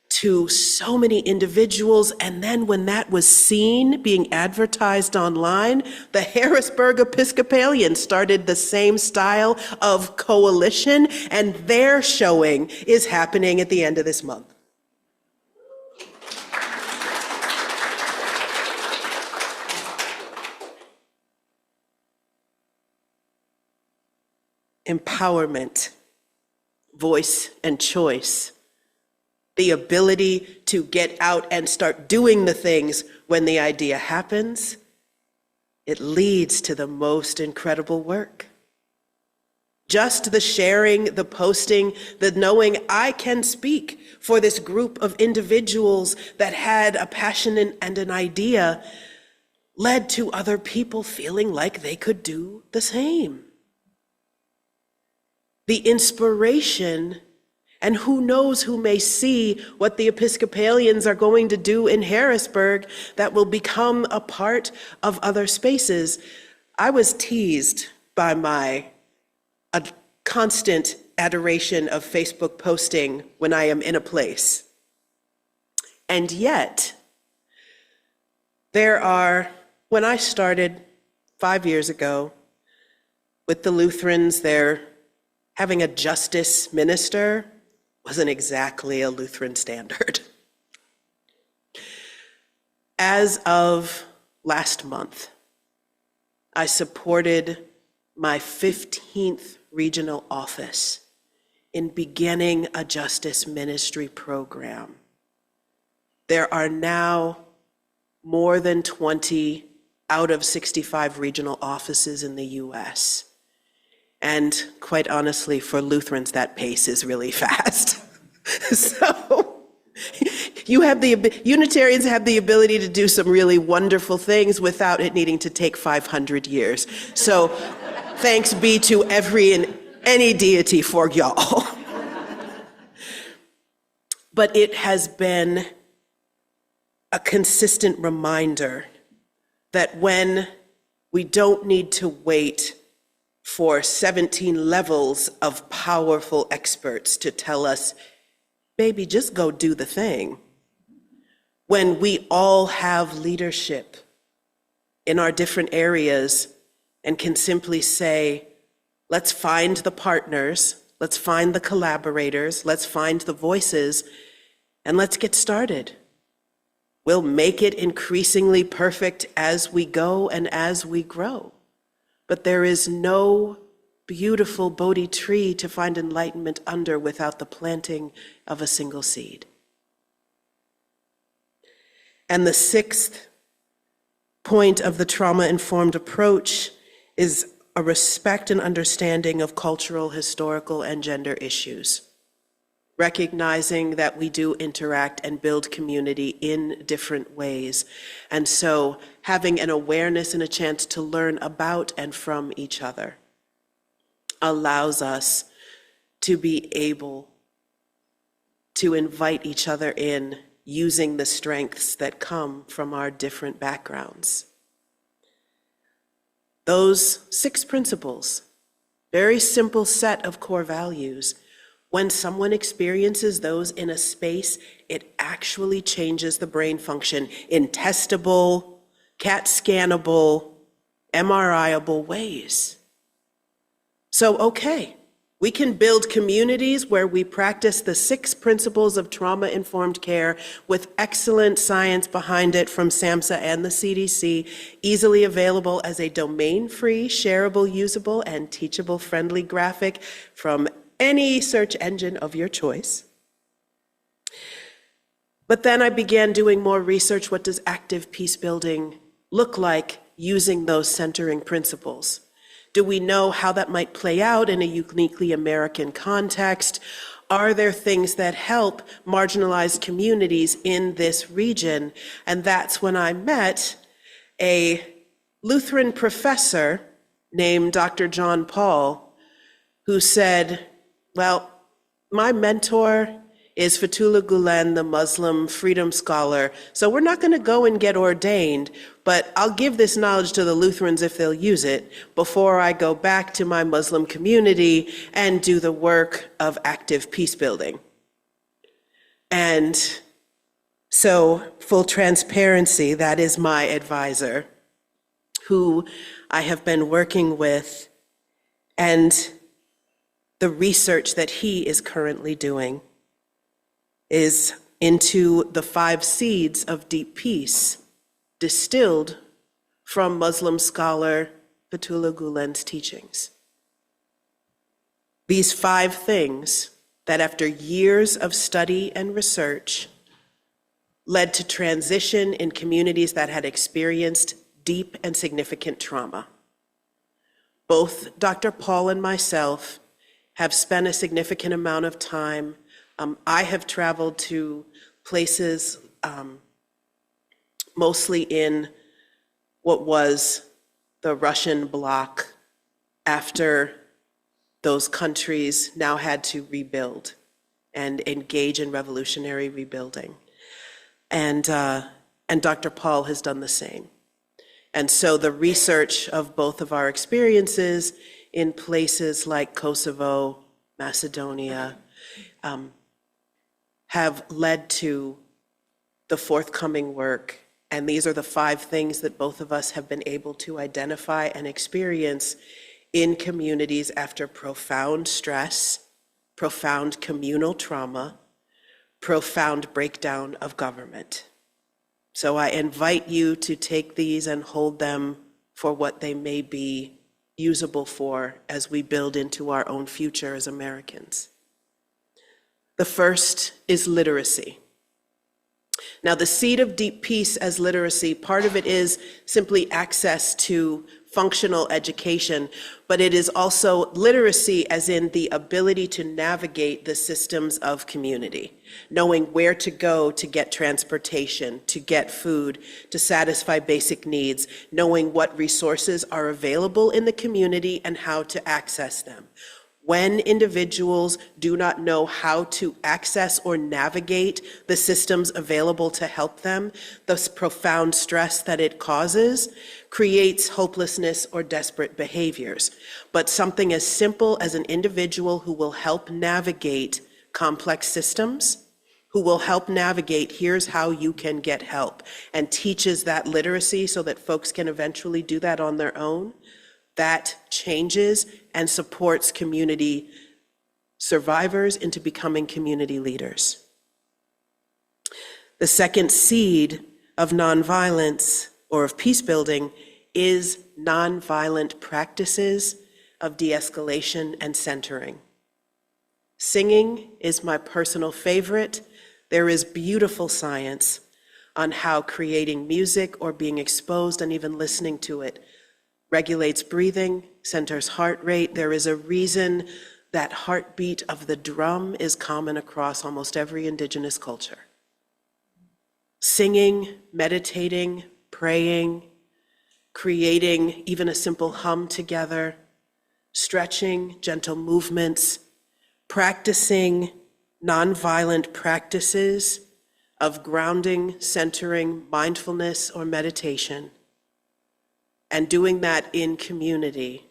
to so many individuals. And then when that was seen, being advertised online, the Harrisburg Episcopalians started the same style of coalition, and their showing is happening at the end of this month. Empowerment, voice and choice. The ability to get out and start doing the things when the idea happens, it leads to the most incredible work. Just the sharing, the posting, the knowing I can speak for this group of individuals that had a passion and an idea led to other people feeling like they could do the same. The inspiration. And who knows who may see what the Episcopalians are going to do in Harrisburg that will become a part of other spaces. I was teased by my constant adoration of Facebook posting when I am in a place. And yet, when I started 5 years ago with the Lutherans, having a justice minister wasn't exactly a Lutheran standard. As of last month, I supported my 15th regional office in beginning a justice ministry program. There are now more than 20 out of 65 regional offices in the US. And quite honestly, for Lutherans, that pace is really fast. So Unitarians have the ability to do some really wonderful things without it needing to take 500 years. So thanks be to every and any deity for y'all. But it has been a consistent reminder that when we don't need to wait for 17 levels of powerful experts to tell us, baby, just go do the thing. When we all have leadership in our different areas and can simply say, let's find the partners let's find the collaborators, let's find the voices, and let's get started. We'll make it increasingly perfect as we go and as we grow. But there is no beautiful Bodhi tree to find enlightenment under without the planting of a single seed. And the sixth point of the trauma-informed approach is a respect and understanding of cultural, historical, and gender issues, recognizing that we do interact and build community in different ways. And so having an awareness and a chance to learn about and from each other allows us to be able to invite each other in using the strengths that come from our different backgrounds. Those 6 principles, very simple set of core values, when someone experiences those in a space, it actually changes the brain function in testable, CAT scannable, MRI-able ways. So, okay, we can build communities where we practice the 6 principles of trauma-informed care with excellent science behind it from SAMHSA and the CDC, easily available as a domain-free, shareable, usable, and teachable-friendly graphic from any search engine of your choice. But then I began doing more research. What does active peace building look like using those centering principles? Do we know how that might play out in a uniquely American context? Are there things that help marginalized communities in this region? And that's when I met a Lutheran professor named Dr. John Paul, who said, well, my mentor is Fethullah Gulen, the Muslim freedom scholar, so we're not going to go and get ordained, but I'll give this knowledge to the Lutherans if they'll use it before I go back to my Muslim community and do the work of active peace building. And so, full transparency, that is my advisor, who I have been working with, and the research that he is currently doing is into the 5 seeds of deep peace distilled from Muslim scholar Fethullah Gulen's teachings. These 5 things that after years of study and research led to transition in communities that had experienced deep and significant trauma. Both Dr. Paul and myself have spent a significant amount of time. I have traveled to places mostly in what was the Russian bloc after those countries now had to rebuild and engage in revolutionary rebuilding. And Dr. Paul has done the same. And so the research of both of our experiences in places like Kosovo, Macedonia, have led to the forthcoming work. And these are the 5 things that both of us have been able to identify and experience in communities after profound stress, profound communal trauma, profound breakdown of government. So I invite you to take these and hold them for what they may be usable for as we build into our own future as Americans. The first is literacy. Now, the seed of deep peace as literacy, part of it is simply access to functional education, but it is also literacy as in the ability to navigate the systems of community, knowing where to go to get transportation, to get food, to satisfy basic needs, knowing what resources are available in the community and how to access them. When individuals do not know how to access or navigate the systems available to help them, the profound stress that it causes creates hopelessness or desperate behaviors. But something as simple as an individual who will help navigate complex systems, who will help navigate, here's how you can get help, and teaches that literacy so that folks can eventually do that on their own, that changes and supports community survivors into becoming community leaders. The second seed of nonviolence or of peacebuilding is nonviolent practices of de-escalation and centering. Singing is my personal favorite. There is beautiful science on how creating music or being exposed and even listening to it regulates breathing, centers heart rate. There is a reason that heartbeat of the drum is common across almost every indigenous culture. Singing, meditating, praying, creating even a simple hum together, stretching, gentle movements, practicing nonviolent practices of grounding, centering, mindfulness, or meditation, and doing that in community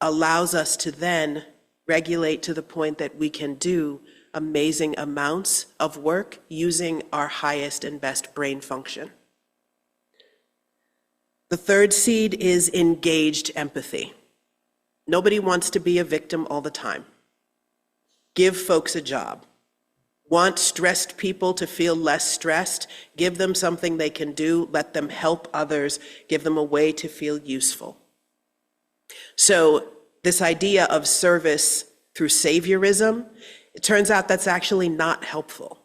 allows us to then regulate to the point that we can do amazing amounts of work using our highest and best brain function. The third seed is engaged empathy. Nobody wants to be a victim all the time. Give folks a job. Want stressed people to feel less stressed? Give them something they can do. Let them help others. Give them a way to feel useful. So this idea of service through saviorism, it turns out that's actually not helpful.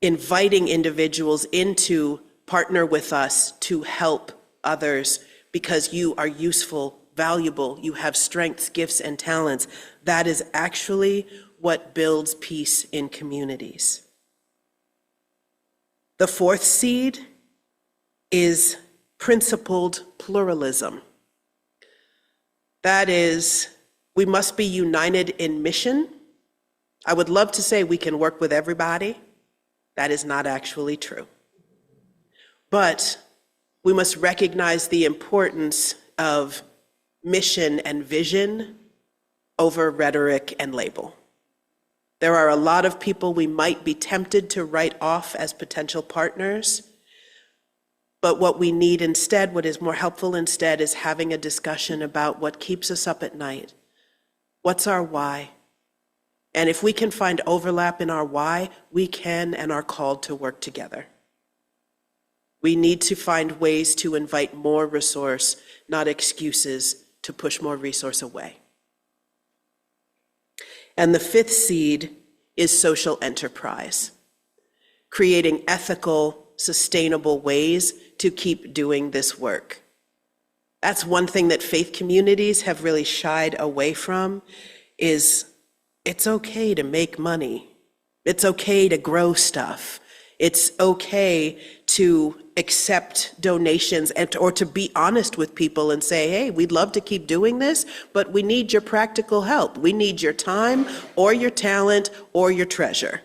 Inviting individuals into partner with us to help others because you are useful, valuable, you have strengths, gifts, and talents, that is actually what builds peace in communities. The fourth seed is principled pluralism. That is, we must be united in mission. I would love to say we can work with everybody. That is not actually true. But we must recognize the importance of mission and vision over rhetoric and label. There are a lot of people we might be tempted to write off as potential partners, but what we need instead, what is more helpful instead, is having a discussion about what keeps us up at night. What's our why? And if we can find overlap in our why, we can and are called to work together. We need to find ways to invite more resource, not excuses to push more resource away. And the fifth seed is social enterprise, creating ethical, sustainable ways to keep doing this work. That's one thing that faith communities have really shied away from, is it's okay to make money. It's okay to grow stuff. It's okay to accept donations and or to be honest with people and say, hey, we'd love to keep doing this, but we need your practical help. We need your time or your talent or your treasure.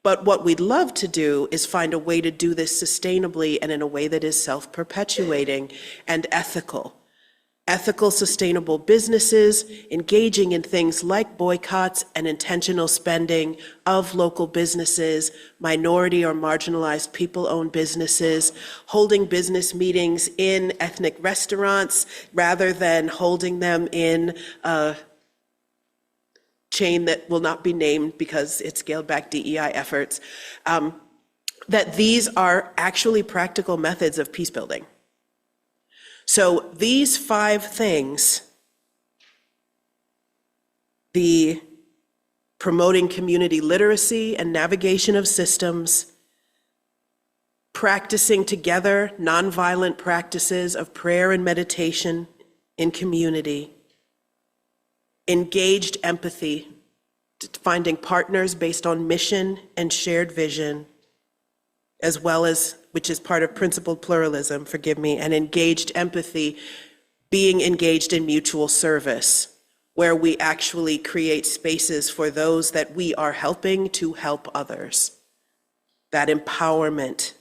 But what we'd love to do is find a way to do this sustainably and in a way that is self-perpetuating and ethical. Ethical, sustainable businesses, engaging in things like boycotts and intentional spending of local businesses, minority or marginalized people-owned businesses, holding business meetings in ethnic restaurants rather than holding them in a chain that will not be named because it scaled back DEI efforts, that these are actually practical methods of peace building. So these 5 things, the promoting community literacy and navigation of systems, practicing together nonviolent practices of prayer and meditation in community, engaged empathy, finding partners based on mission and shared vision, as well as, which is part of principled pluralism, and engaged empathy, being engaged in mutual service, where we actually create spaces for those that we are helping to help others. That empowerment.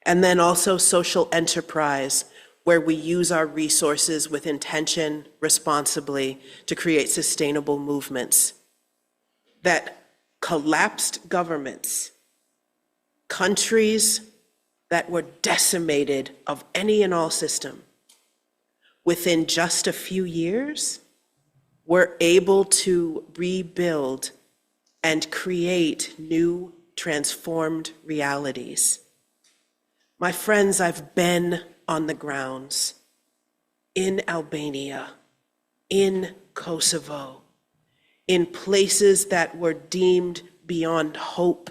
And then also social enterprise, where we use our resources with intention, responsibly, to create sustainable movements. That collapsed governments, countries that were decimated of any and all system, within just a few years, we're able to rebuild and create new transformed realities. My friends, I've been on the grounds in Albania, in Kosovo, in places that were deemed beyond hope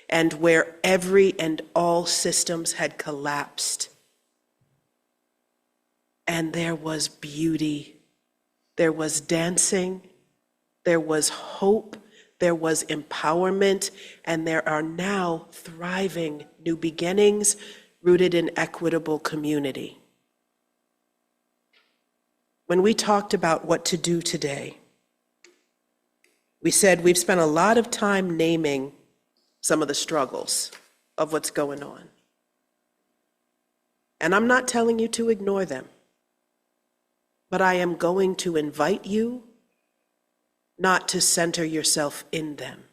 and where every and all systems had collapsed. And there was beauty, there was dancing, there was hope, there was empowerment, and there are now thriving new beginnings rooted in equitable community. When we talked about what to do today, we said we've spent a lot of time naming some of the struggles of what's going on. And I'm not telling you to ignore them, but I am going to invite you not to center yourself in them,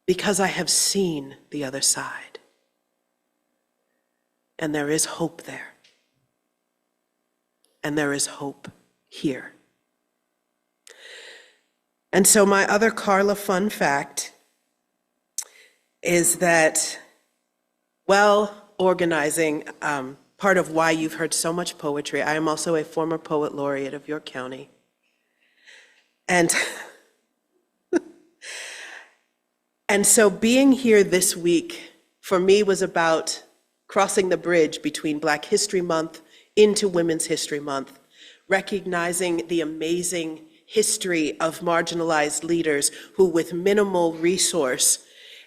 because I have seen the other side, and there is hope there, and there is hope here. And so my other Carla fun fact is that, organizing, part of why you've heard so much poetry, I am also a former poet laureate of York County. And so being here this week for me was about crossing the bridge between Black History Month into Women's History Month, recognizing the amazing history of marginalized leaders who, with minimal resource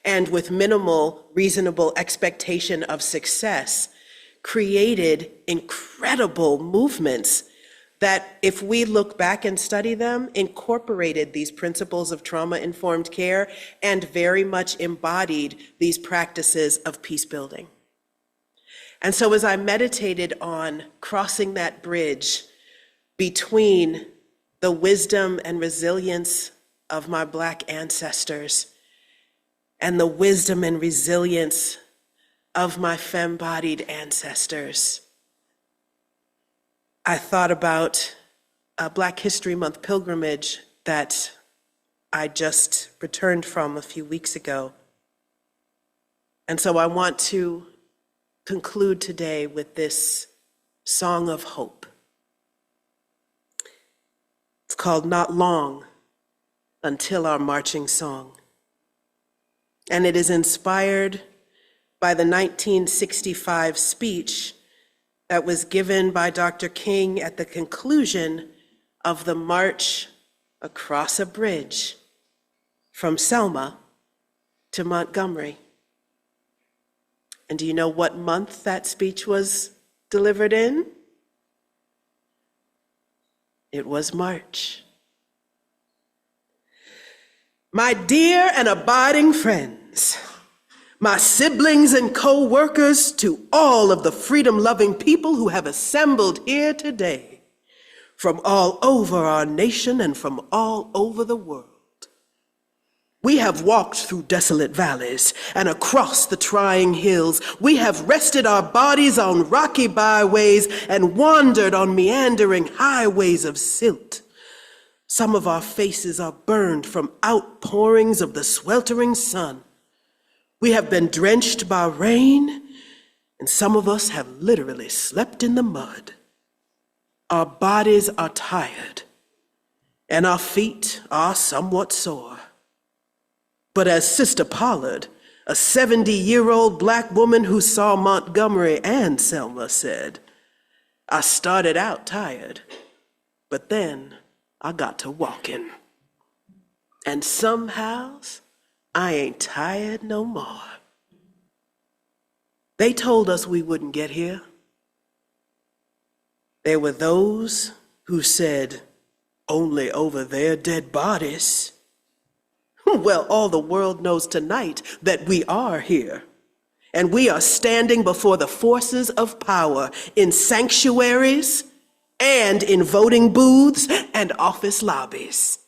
and with minimal reasonable expectation of success, created incredible movements that, if we look back and study them, incorporated these principles of trauma-informed care and very much embodied these practices of peace building. And so as I meditated on crossing that bridge between the wisdom and resilience of my Black ancestors and the wisdom and resilience of my femme-bodied ancestors, I thought about a Black History Month pilgrimage that I just returned from a few weeks ago. And so I want to conclude today with this song of hope. It's called Not Long Until Our Marching Song. And it is inspired by the 1965 speech that was given by Dr. King at the conclusion of the march across a bridge from Selma to Montgomery. And do you know what month that speech was delivered in? It was March. My dear and abiding friends, my siblings and co-workers, to all of the freedom-loving people who have assembled here today from all over our nation and from all over the world. We have walked through desolate valleys and across the trying hills. We have rested our bodies on rocky byways and wandered on meandering highways of silt. Some of our faces are burned from outpourings of the sweltering sun. We have been drenched by rain, and some of us have literally slept in the mud. Our bodies are tired, and our feet are somewhat sore. But as Sister Pollard, a 70-year-old Black woman who saw Montgomery and Selma, said, I started out tired, but then I got to walking. And somehow, I ain't tired no more. They told us we wouldn't get here. There were those who said, only over their dead bodies. Well, all the world knows tonight that we are here, and we are standing before the forces of power in sanctuaries and in voting booths and office lobbies.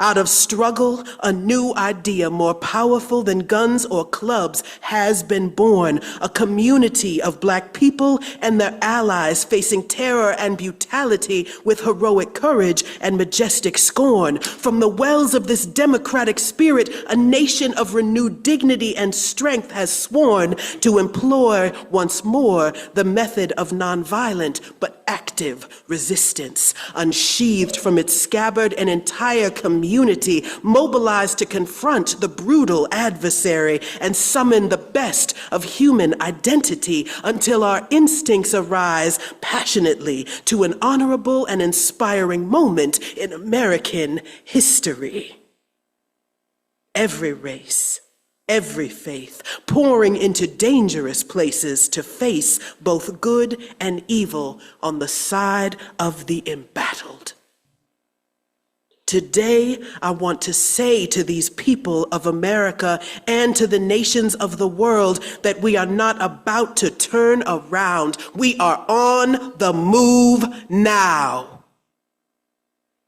Out of struggle, a new idea more powerful than guns or clubs has been born. A community of Black people and their allies facing terror and brutality with heroic courage and majestic scorn. From the wells of this democratic spirit, a nation of renewed dignity and strength has sworn to employ once more the method of nonviolent but active resistance. Unsheathed from its scabbard, an entire community mobilized to confront the brutal adversary and summon the best of human identity until our instincts arise passionately to an honorable and inspiring moment in American history. Every race, every faith, pouring into dangerous places to face both good and evil on the side of the embattled. Today, I want to say to these people of America and to the nations of the world that we are not about to turn around. We are on the move now.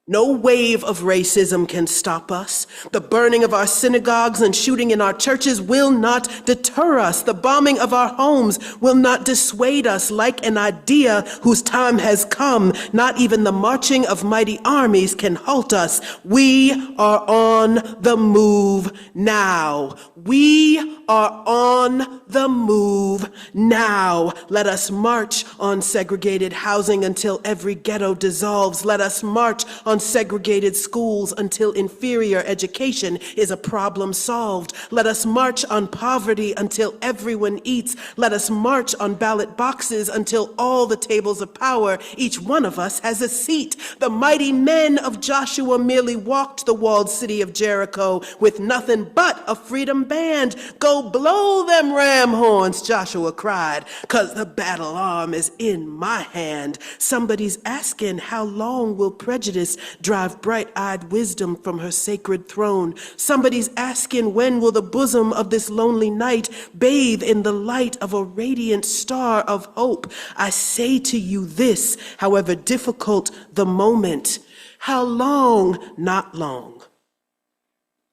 No wave of racism can stop us. The burning of our synagogues and shooting in our churches will not deter us. The bombing of our homes will not dissuade us like an idea whose time has come. Not even the marching of mighty armies can halt us. We are on the move now. We are on the move now. Let us march on segregated housing until every ghetto dissolves. Let us march on segregated schools until inferior education is a problem solved. Let us march on poverty until everyone eats. Let us march on ballot boxes until all the tables of power, each one of us has a seat. The mighty men of Joshua merely walked the walled city of Jericho with nothing but a freedom band. Go blow them ram horns, Joshua cried, 'cause the battle arm is in my hand. Somebody's asking, how long will prejudice drive bright-eyed wisdom from her sacred throne? Somebody's asking, when will the bosom of this lonely night bathe in the light of a radiant star of hope? I say to you this, however difficult the moment, how long? Not long.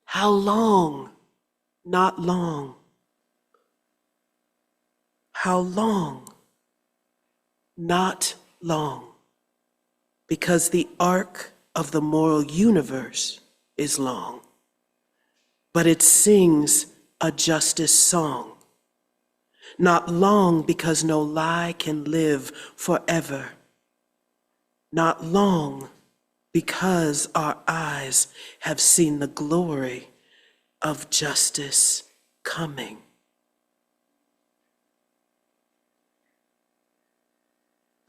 How long? Not long. How long? Not long. Because the arc of the moral universe is long, but it sings a justice song. Not long because no lie can live forever. Not long because our eyes have seen the glory of justice coming.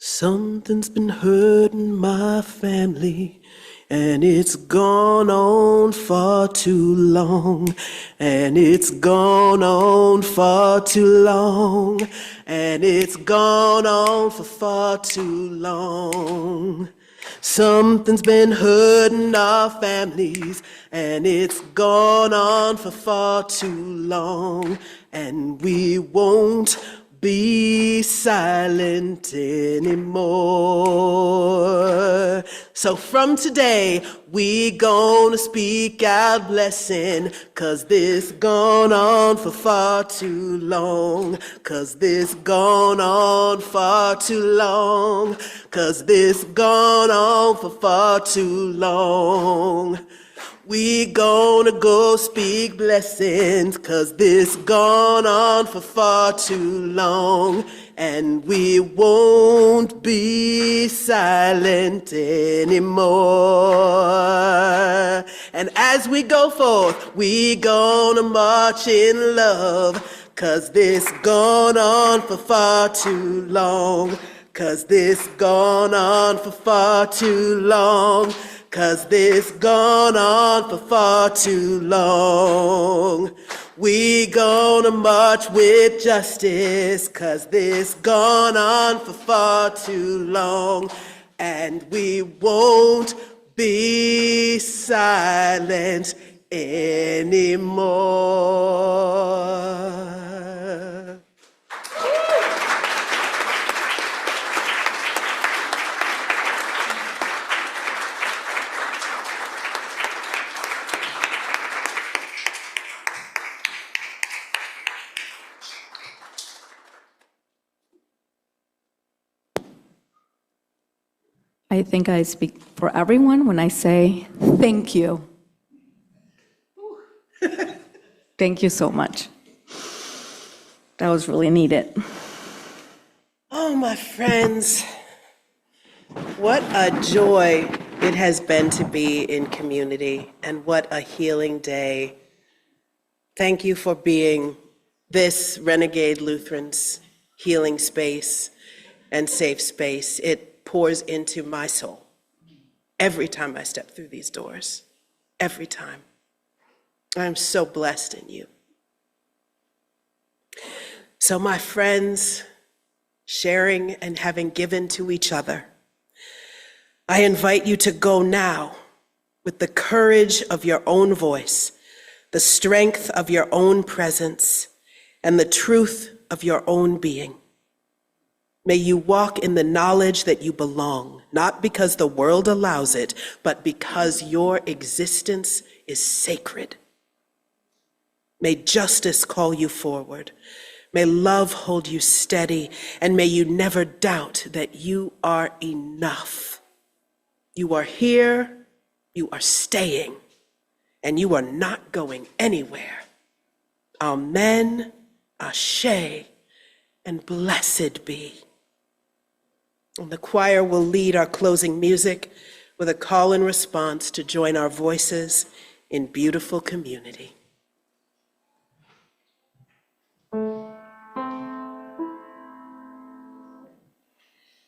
Something's been hurting my family, and it's gone on far too long, and it's gone on far too long, and it's gone on for far too long. Something's been hurting our families, and it's gone on for far too long, and we won't be silent anymore. So from today, we gonna speak out blessing, 'cause this gone on for far too long, 'cause this gone on far too long, 'cause this gone on for far too long. We gonna go speak blessings, 'cause this gone on for far too long, and we won't be silent anymore. And as we go forth, we gonna march in love, 'cause this gone on for far too long, 'cause this gone on for far too long, 'cause this gone on for far too long. We gonna march with justice, 'cause this gone on for far too long, and we won't be silent anymore. I think I speak for everyone when I say thank you. Thank you so much. That was really needed. Oh, my friends, what a joy it has been to be in community, and what a healing day. Thank you for being this Renegade Lutheran's healing space and safe space. It pours into my soul every time I step through these doors, every time. I'm so blessed in you. So my friends, sharing and having given to each other, I invite you to go now with the courage of your own voice, the strength of your own presence, and the truth of your own being. May you walk in the knowledge that you belong, not because the world allows it, but because your existence is sacred. May justice call you forward. May love hold you steady, and may you never doubt that you are enough. You are here, you are staying, and you are not going anywhere. Amen, ashe, and blessed be. And the choir will lead our closing music with a call and response to join our voices in beautiful community.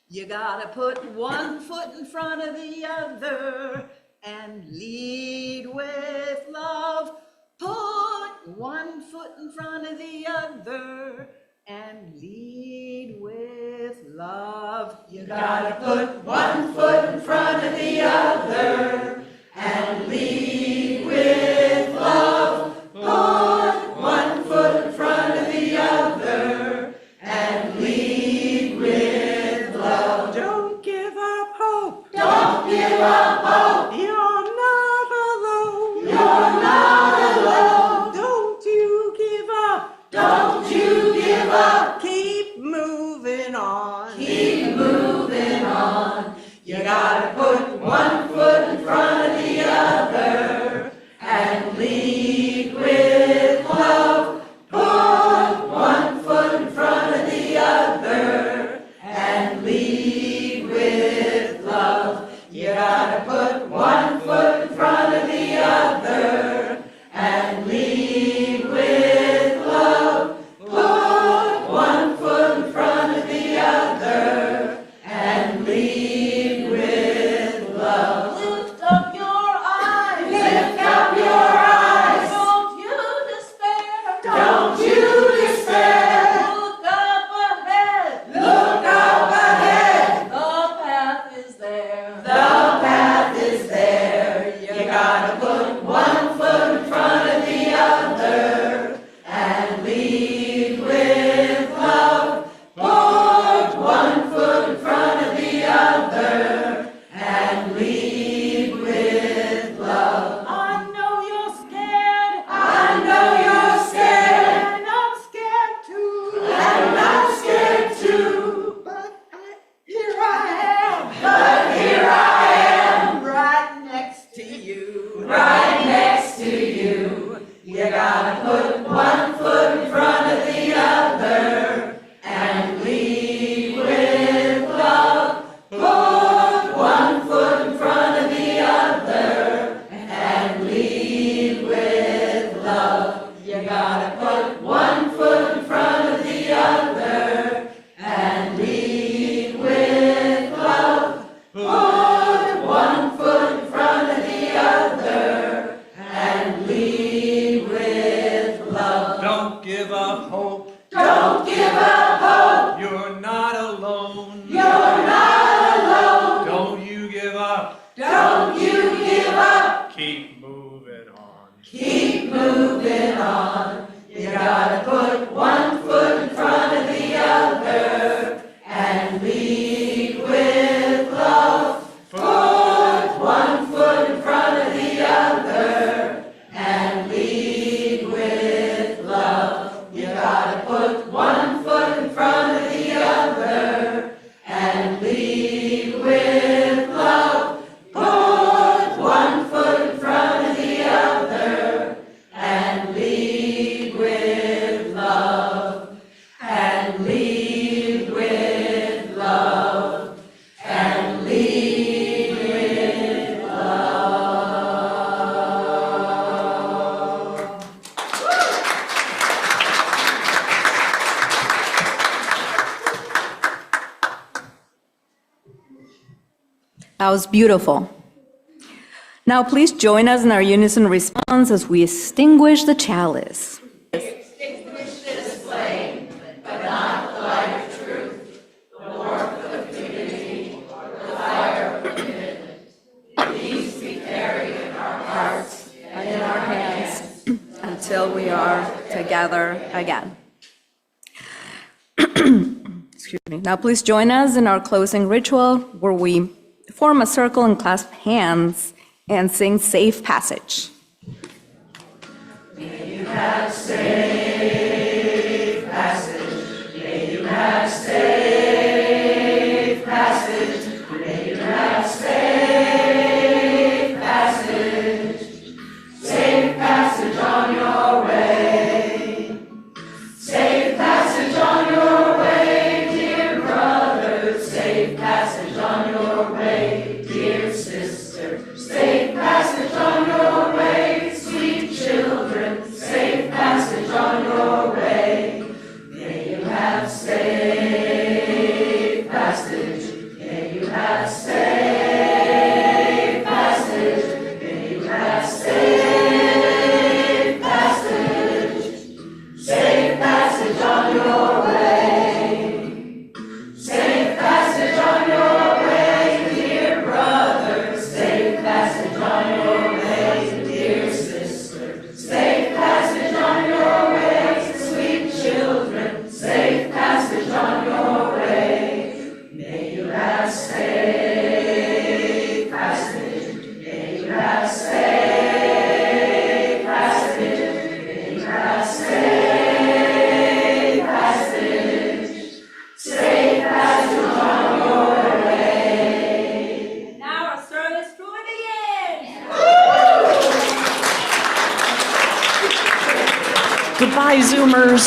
You gotta put one foot in front of the other and lead with love. Put one foot in front of the other and lead with love. You gotta put one foot in front of the other and lead with love. Put one foot in front of the other and lead with love. Don't give up hope. Don't give up hope. You're not alone. You're not alone. Don't you give up. Don't you give up. Keep moving on. Keep moving on. You gotta put one foot in front of the other and lead with love. Put one foot in front of the other and lead with love. You gotta put one foot in front of the other and lead with love. Put one foot in front of the other and lead with love. Lift up your eyes. Lift up your eyes. Don't you despair. Don't you despair. Look up ahead. Look up ahead. The path is there. The path is there. You gotta put one foot in front of the other and lead with love. Put one foot in front of the other and lead with love. I know you're scared. I know you're scared. And I'm scared too. And I'm scared too. But here I am. But here I am. Right next to you. Right next to you. You gotta put one foot in front of the other and lead with love. Put one foot in front of the other and lead with love. You gotta put one foot in front of the other and lead with love. Put one foot in front of the other and lead with love. Don't give up hope. Don't give up hope. You're not alone. You're not alone. Don't you give up. Don't you give up. Keep moving on. Keep moving on. You gotta put one foot in front of the other and lead with love. Put one foot in front of the other and lead with love. You gotta put one foot in front of the other and lead with love. That was beautiful. Now please join us in our unison response as we extinguish the chalice. Until we are together again. Excuse me. Now please join us in our closing ritual where we form a circle and clasp hands and sing Safe Passage. May you have safe passage. May you have safe passage. May you have safe passage. Safe passage on your way. Safe passage on your way, dear brother. Safe passage on your way, dear sister. Safe passage on your way, sweet children. Safe passage on your way. May you have safe passage. May you have safe passage. May you have safe passage. Safe passage on your way. Safe passage on your way, dear brother. Safe passage on your way, dear sister. Safe passage on your way, sweet children. Safe passage on your way. May you have safe passage. May you have safe passage. May you have safe passage. Safe passage on your way. Now our service truly begins. Goodbye, Zoomers.